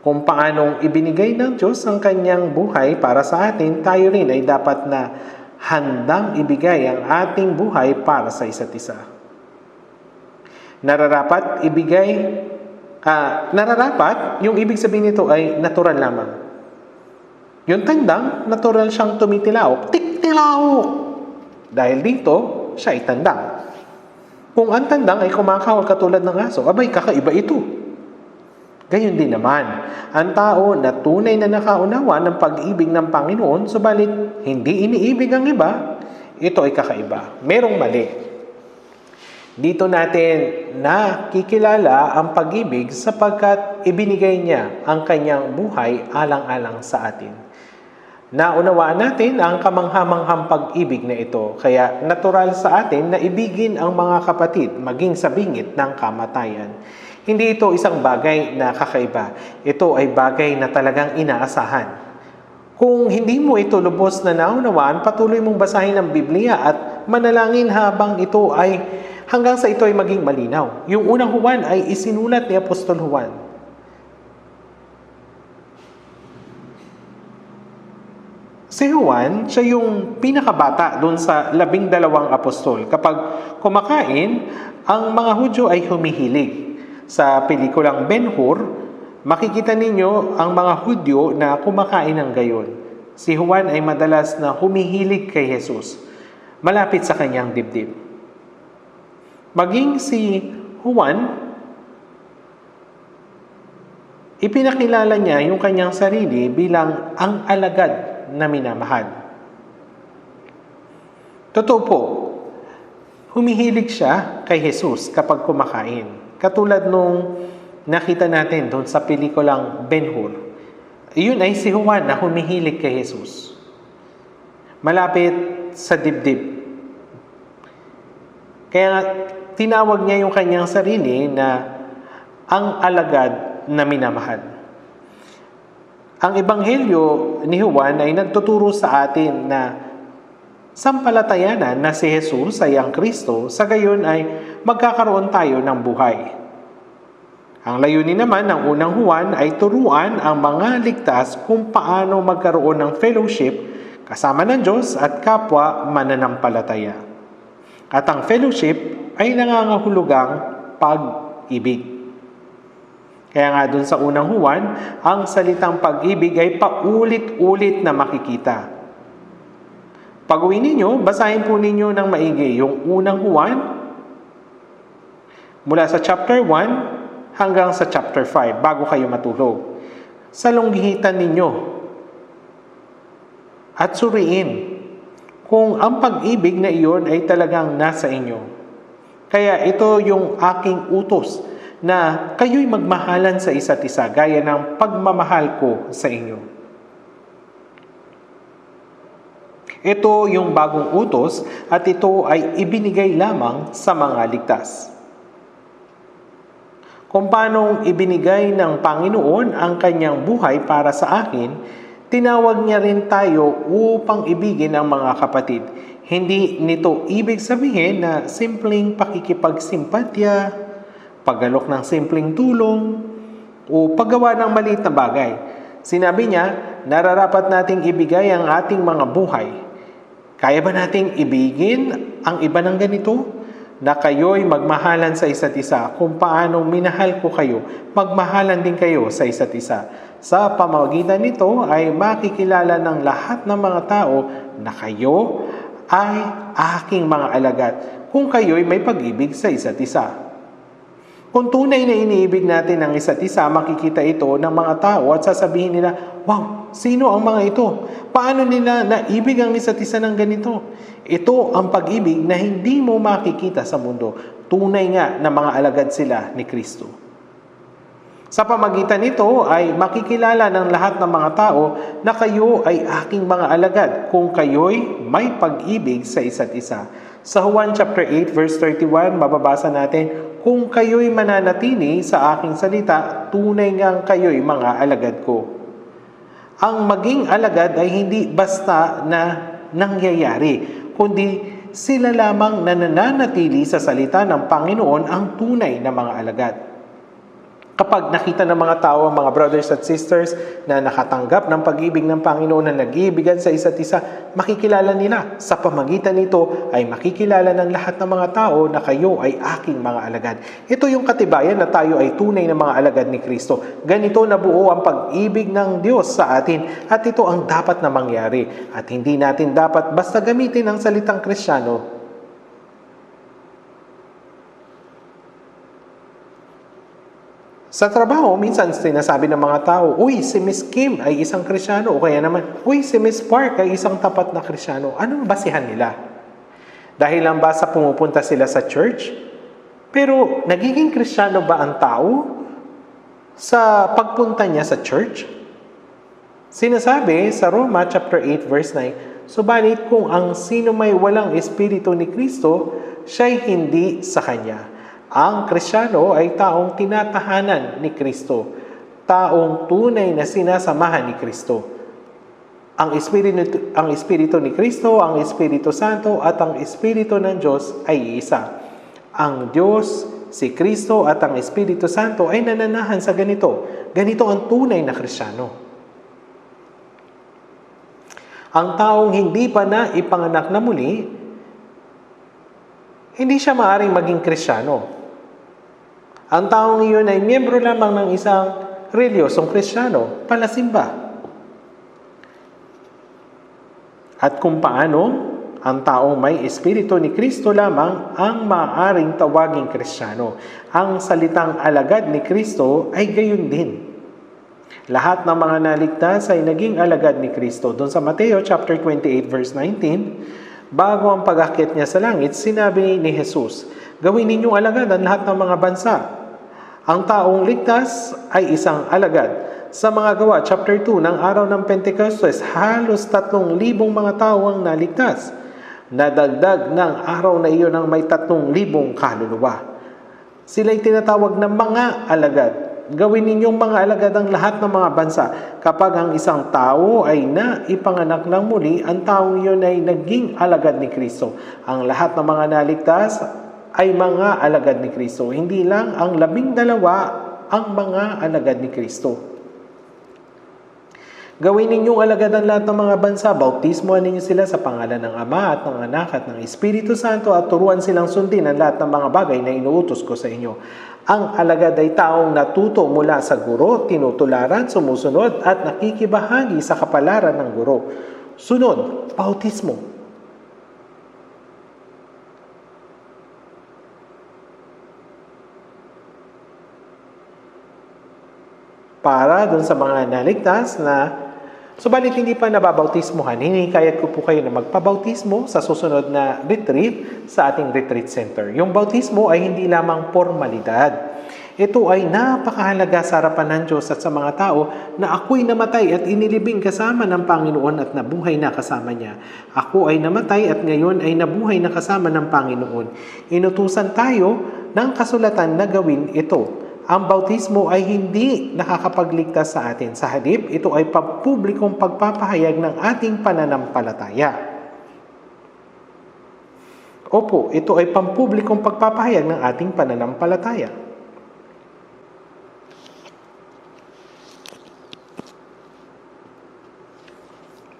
Kung paanong ibinigay ng Diyos ang kanyang buhay para sa atin, tayo rin ay dapat na handang ibigay ang ating buhay para sa isa't isa. Nararapat, yung ibig sabihin nito ay natural lamang. Yung tandang, natural siyang tumitilaok. Tiktilaok! Dahil dito, siya ay tandang. Kung ang tandang ay kumakawal katulad ng aso, abay, kakaiba ito. Gayon din naman, ang tao na tunay na nakaunawa ng pag-ibig ng Panginoon, subalit hindi iniibig ang iba, ito ay kakaiba. Merong mali. Dito natin nakikilala ang pag-ibig sapagkat ibinigay niya ang kanyang buhay alang-alang sa atin. Naunawaan natin ang kamanghamanghang pag-ibig na ito, kaya natural sa atin na ibigin ang mga kapatid maging sa bingit ng kamatayan. Hindi ito isang bagay na kakaiba. Ito ay bagay na talagang inaasahan. Kung hindi mo ito lubos na naunawaan, patuloy mong basahin ang Biblia at manalangin habang ito ay hanggang sa ito ay maging malinaw. Yung unang Juan ay isinulat ni Apostol Juan. Si Juan, siya yung pinakabata doon sa 12 apostol. Kapag kumakain, ang mga Hudyo ay humihilig. Sa pelikulang Ben-Hur, makikita ninyo ang mga Hudyo na kumakain ng gayon. Si Juan ay madalas na humihilig kay Jesus, malapit sa kanyang dibdib. Maging si Juan, ipinakilala niya yung kanyang sarili bilang ang alagad na minamahal. Totoo po, humihilig siya kay Jesus kapag kumakain. Katulad nung nakita natin doon sa pelikulang Ben-Hur. Iyon ay si Juan na humihilig kay Jesus. Malapit sa dibdib. Kaya tinawag niya yung kanyang sarili na ang alagad na minamahal. Ang ebanghelyo ni Juan ay nagtuturo sa atin na sampalatayanan na si Jesus ay ang Kristo, sa gayon ay magkakaroon tayo ng buhay. Ang layunin naman ng unang Juan ay turuan ang mga ligtas kung paano magkaroon ng fellowship kasama ng Diyos at kapwa mananampalataya. At ang fellowship ay nangangahulugang pag-ibig. Kaya nga dun sa unang Juan, ang salitang pag-ibig ay paulit-ulit na makikita. Pag-uwi ninyo, basahin po ninyo ng maigi yung unang Juan mula sa chapter 1 hanggang sa chapter 5 bago kayo matulog. Salunggitan ninyo at suriin kung ang pag-ibig na iyon ay talagang nasa inyo. Kaya ito yung aking utos na kayo'y magmahalan sa isa't isa gaya ng pagmamahal ko sa inyo. Ito yung bagong utos at ito ay ibinigay lamang sa mga ligtas. Kung paanong ibinigay ng Panginoon ang kanyang buhay para sa akin, tinawag niya rin tayo upang ibigin ang mga kapatid. Hindi nito ibig sabihin na simpleng pakikipagsimpatya, paggalok ng simpleng tulong, o paggawa ng maliit na bagay. Sinabi niya, nararapat nating ibigay ang ating mga buhay. Kaya ba nating ibigin ang iba ng ganito? Na kayo'y magmahalan sa isa't isa. Kung paano minahal ko kayo, magmahalan din kayo sa isa't isa. Sa pamamagitan nito ay makikilala ng lahat ng mga tao na kayo ay aking mga alagad kung kayo'y may pag-ibig sa isa't isa. Kung tunay na iniibig natin ang isa't isa, makikita ito ng mga tao at sasabihin nila, wow, sino ang mga ito? Paano nila naibig ang isa't isa ng ganito? Ito ang pag-ibig na hindi mo makikita sa mundo. Tunay nga na mga alagad sila ni Kristo. Sa pamagitan nito ay makikilala ng lahat ng mga tao na kayo ay aking mga alagad kung kayo'y may pag-ibig sa isa't isa. Sa Juan chapter 8 verse 31, mababasa natin, kung kayo'y mananatili sa aking salita, tunay ngang kayo'y mga alagad ko. Ang maging alagad ay hindi basta na nangyayari, kundi sila lamang na nananatili sa salita ng Panginoon ang tunay na mga alagad. Kapag nakita ng mga tao, mga brothers at sisters, na nakatanggap ng pag-ibig ng Panginoon na nag-iibigan sa isa't isa, makikilala nila. Sa pamagitan nito ay makikilala ng lahat ng mga tao na kayo ay aking mga alagad. Ito yung katibayan na tayo ay tunay na mga alagad ni Kristo. Ganito nabuo ang pag-ibig ng Diyos sa atin at ito ang dapat na mangyari. At hindi natin dapat basta gamitin ang salitang Kristiyano. Sa trabaho, minsan sinasabi ng mga tao, uy, si Miss Kim ay isang Kristiyano. O kaya naman, uy, si Miss Park ay isang tapat na Kristiyano. Anong basihan nila? Dahil lang ba sa pumupunta sila sa church? Pero nagiging Kristiyano ba ang tao sa pagpunta niya sa church? Sinasabi sa Roma chapter 8 verse 9, subalit kung ang sino may walang Espiritu ni Kristo, siya'y hindi sa Kanya. Ang Kristiyano ay taong tinatahanan ni Kristo, taong tunay na sinasamahan ni Kristo. Ang Espiritu ni Kristo, ang Espiritu Santo at ang Espiritu ng Diyos ay isa. Ang Diyos, si Kristo at ang Espiritu Santo ay nananahan sa ganito. Ganito ang tunay na Kristiyano. Ang taong hindi pa na ipanganak na muli, hindi siya maaaring maging Kristiyano. Ang taong iyon ay miyembro lamang ng isang reliyosong Kristiyano, palasimba. At kung paano ang taong may Espiritu ni Kristo lamang ang maaaring tawaging Kristiyano. Ang salitang alagad ni Kristo ay gayon din. Lahat ng mga naligtas ay naging alagad ni Kristo. Doon sa Mateo chapter 28 verse 19, bago ang pag-akyat niya sa langit, sinabi ni Jesus, "Gawin ninyong alagad ang lahat ng mga bansa." Ang taong ligtas ay isang alagad. Sa mga gawa, chapter 2 ng araw ng Pentecostes, halos 3,000 mga tao ang naligtas. Nadagdag ng araw na iyon ng may 3,000 kaluluwa. Sila'y tinatawag na mga alagad. Gawin ninyong mga alagad ang lahat ng mga bansa. Kapag ang isang tao ay naipanganak ng muli, ang taong iyon ay naging alagad ni Kristo. Ang lahat ng mga naligtas ay mga alagad ni Kristo. Hindi lang ang 12 ang mga alagad ni Kristo. Gawin ninyong alagad ang lahat ng mga bansa. Bautismoan ninyo sila sa pangalan ng Ama at ng Anak at ng Espiritu Santo at turuan silang sundin ang lahat ng mga bagay na inuutos ko sa inyo. Ang alagad ay taong natuto mula sa guro, tinutularan, sumusunod at nakikibahagi sa kapalaran ng guro. Sunod, bautismo. Para dun sa mga naligtas na subalit hindi pa nababautismohan, hinikayat ko po kayo na magpabautismo sa susunod na retreat sa ating retreat center. Yung bautismo ay hindi lamang formalidad. Ito ay napakahalaga sa harapan ng Diyos at sa mga tao na ako'y namatay at inilibing kasama ng Panginoon at nabuhay na kasama niya. Ako ay namatay at ngayon ay nabuhay na kasama ng Panginoon. Inutusan tayo ng kasulatan na gawin ito. Ang bautismo ay hindi nakakapagligtas sa atin. Sa halip, ito ay pampublikong pagpapahayag ng ating pananampalataya. Opo, ito ay pampublikong pagpapahayag ng ating pananampalataya.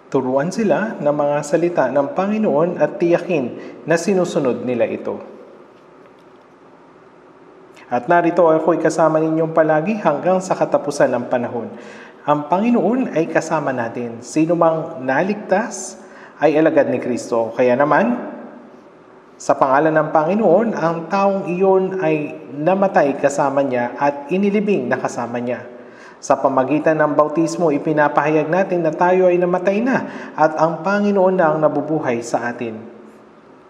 Turuan sila ng mga salita ng Panginoon at tiyakin na sinusunod nila ito. At narito ako'y kasama ninyong palagi hanggang sa katapusan ng panahon. Ang Panginoon ay kasama natin. Sino mang naligtas ay alagad ni Kristo. Kaya naman, sa pangalan ng Panginoon, ang taong iyon ay namatay kasama niya at inilibing na kasama niya. Sa pamagitan ng bautismo, ipinapahayag natin na tayo ay namatay na at ang Panginoon na ang nabubuhay sa atin.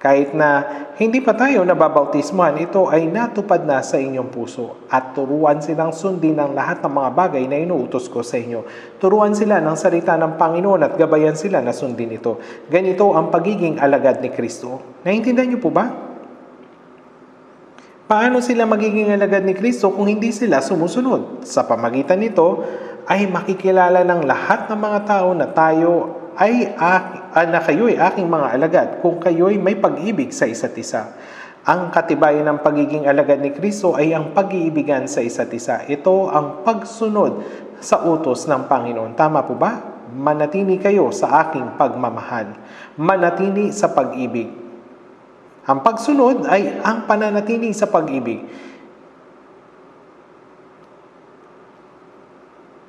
Kahit na hindi pa tayo nababautismuhan, ito ay natupad na sa inyong puso at turuan silang sundin ang lahat ng mga bagay na inuutos ko sa inyo. Turuan sila ng salita ng Panginoon at gabayan sila na sundin ito. Ganito ang pagiging alagad ni Kristo. Naintindihan niyo po ba? Paano sila magiging alagad ni Kristo kung hindi sila sumusunod? Sa pamagitan nito ay makikilala ng lahat ng mga tao na tayo na kayo'y aking mga alagad kung kayo'y may pag-ibig sa isa't isa. Ang katibayan ng pagiging alagad ni Kristo ay ang pag-iibigan sa isa't isa. Ito ang pagsunod sa utos ng Panginoon. Tama po ba? Manatili kayo sa aking pagmamahal. Manatili sa pag-ibig. Ang pagsunod ay ang pananatili sa pag-ibig.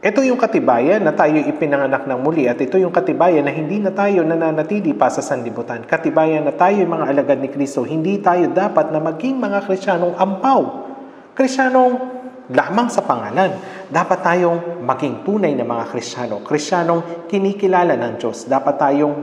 Ito yung katibayan na tayo ipinanganak ng muli at ito yung katibayan na hindi na tayo nananatili pa sa sanlibutan. Katibayan na tayo mga alagad ni Kristo. Hindi tayo dapat na maging mga Kristiyanong ampaw. Kristiyanong lamang sa pangalan. Dapat tayong maging tunay na mga Kristiyano. Kristiyanong kinikilala ng Diyos. Dapat tayong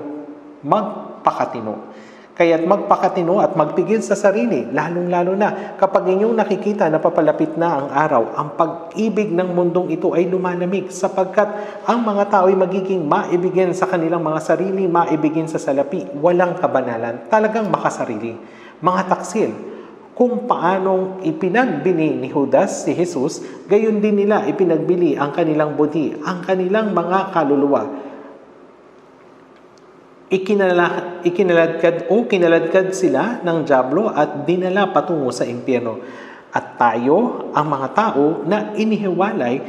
magpakatino. Kaya't magpakatino at magpigil sa sarili, lalong-lalo na kapag inyong nakikita na papalapit na ang araw, ang pag-ibig ng mundong ito ay lumalamig sapagkat ang mga tao ay magiging maibigin sa kanilang mga sarili, maibigin sa salapi, walang kabanalan, talagang makasarili. Mga taksil, kung paanong ipinagbili ni Judas si Jesus, gayon din nila ipinagbili ang kanilang buti, ang kanilang mga kaluluwa. Kinaladkad sila ng dyablo at dinala patungo sa impyerno. At tayo, ang mga tao na inihiwalay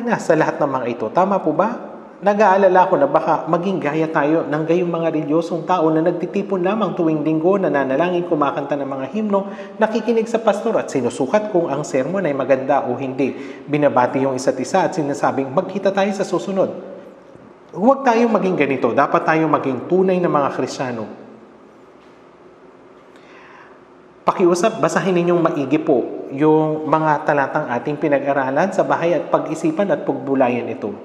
na sa lahat ng mga ito. Tama po ba? Nag-aalala ko na baka maging gaya tayo ng gayong mga reliyosong tao na nagtitipon lamang tuwing linggo, nananalangin, kumakanta ng mga himno, nakikinig sa pastor at sinusukat kung ang sermon ay maganda o hindi. Binabati yung isa't isa at sinasabing magkita tayo sa susunod. Huwag tayong maging ganito. Dapat tayong maging tunay na mga Kristiyano. Pakiusap, basahin ninyong maigi po yung mga talatang ating pinag-aralan sa bahay at pag-isipan at pagbulayan ito.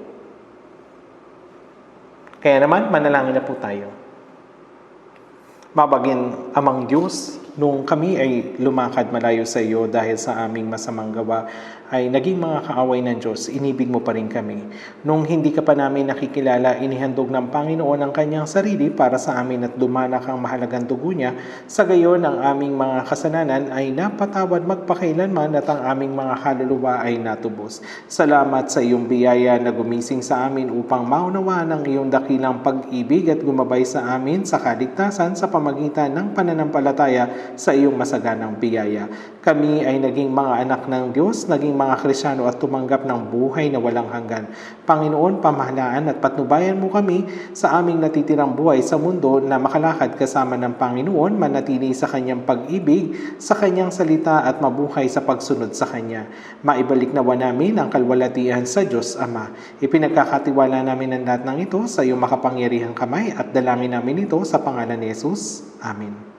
Kaya naman, manalangin na po tayo. Mabagin amang Diyos, nung kami ay lumakad malayo sa iyo dahil sa aming masamang gawa, ay naging mga kaaway ng Diyos, inibig mo pa rin kami. Nung hindi ka pa namin nakikilala, inihandog ng Panginoon ang kanyang sarili para sa amin at dumanak ang mahalagang dugo niya. Sa gayon, ang aming mga kasalanan ay napatawad magpakailanman at ang aming mga kaluluwa ay natubos. Salamat sa iyong biyaya na gumising sa amin upang maunawaan ang iyong dakilang pag-ibig at gumabay sa amin sa kaligtasan sa pamagitan ng pananampalataya sa iyong masaganang biyaya. Kami ay naging mga anak ng Diyos, naging mga Kristiyano at tumanggap ng buhay na walang hanggan. Panginoon, pamahalaan at patnubayan mo kami sa aming natitirang buhay sa mundo na makalakad kasama ng Panginoon, manatili sa kanyang pag-ibig, sa kanyang salita at mabuhay sa pagsunod sa kanya. Maibalik nawa namin ang kalwalatian sa Diyos Ama. Ipinagkakatiwala namin ang lahat ng ito sa iyong makapangyarihang kamay at dalangin namin ito sa pangalan ni Jesus. Amen.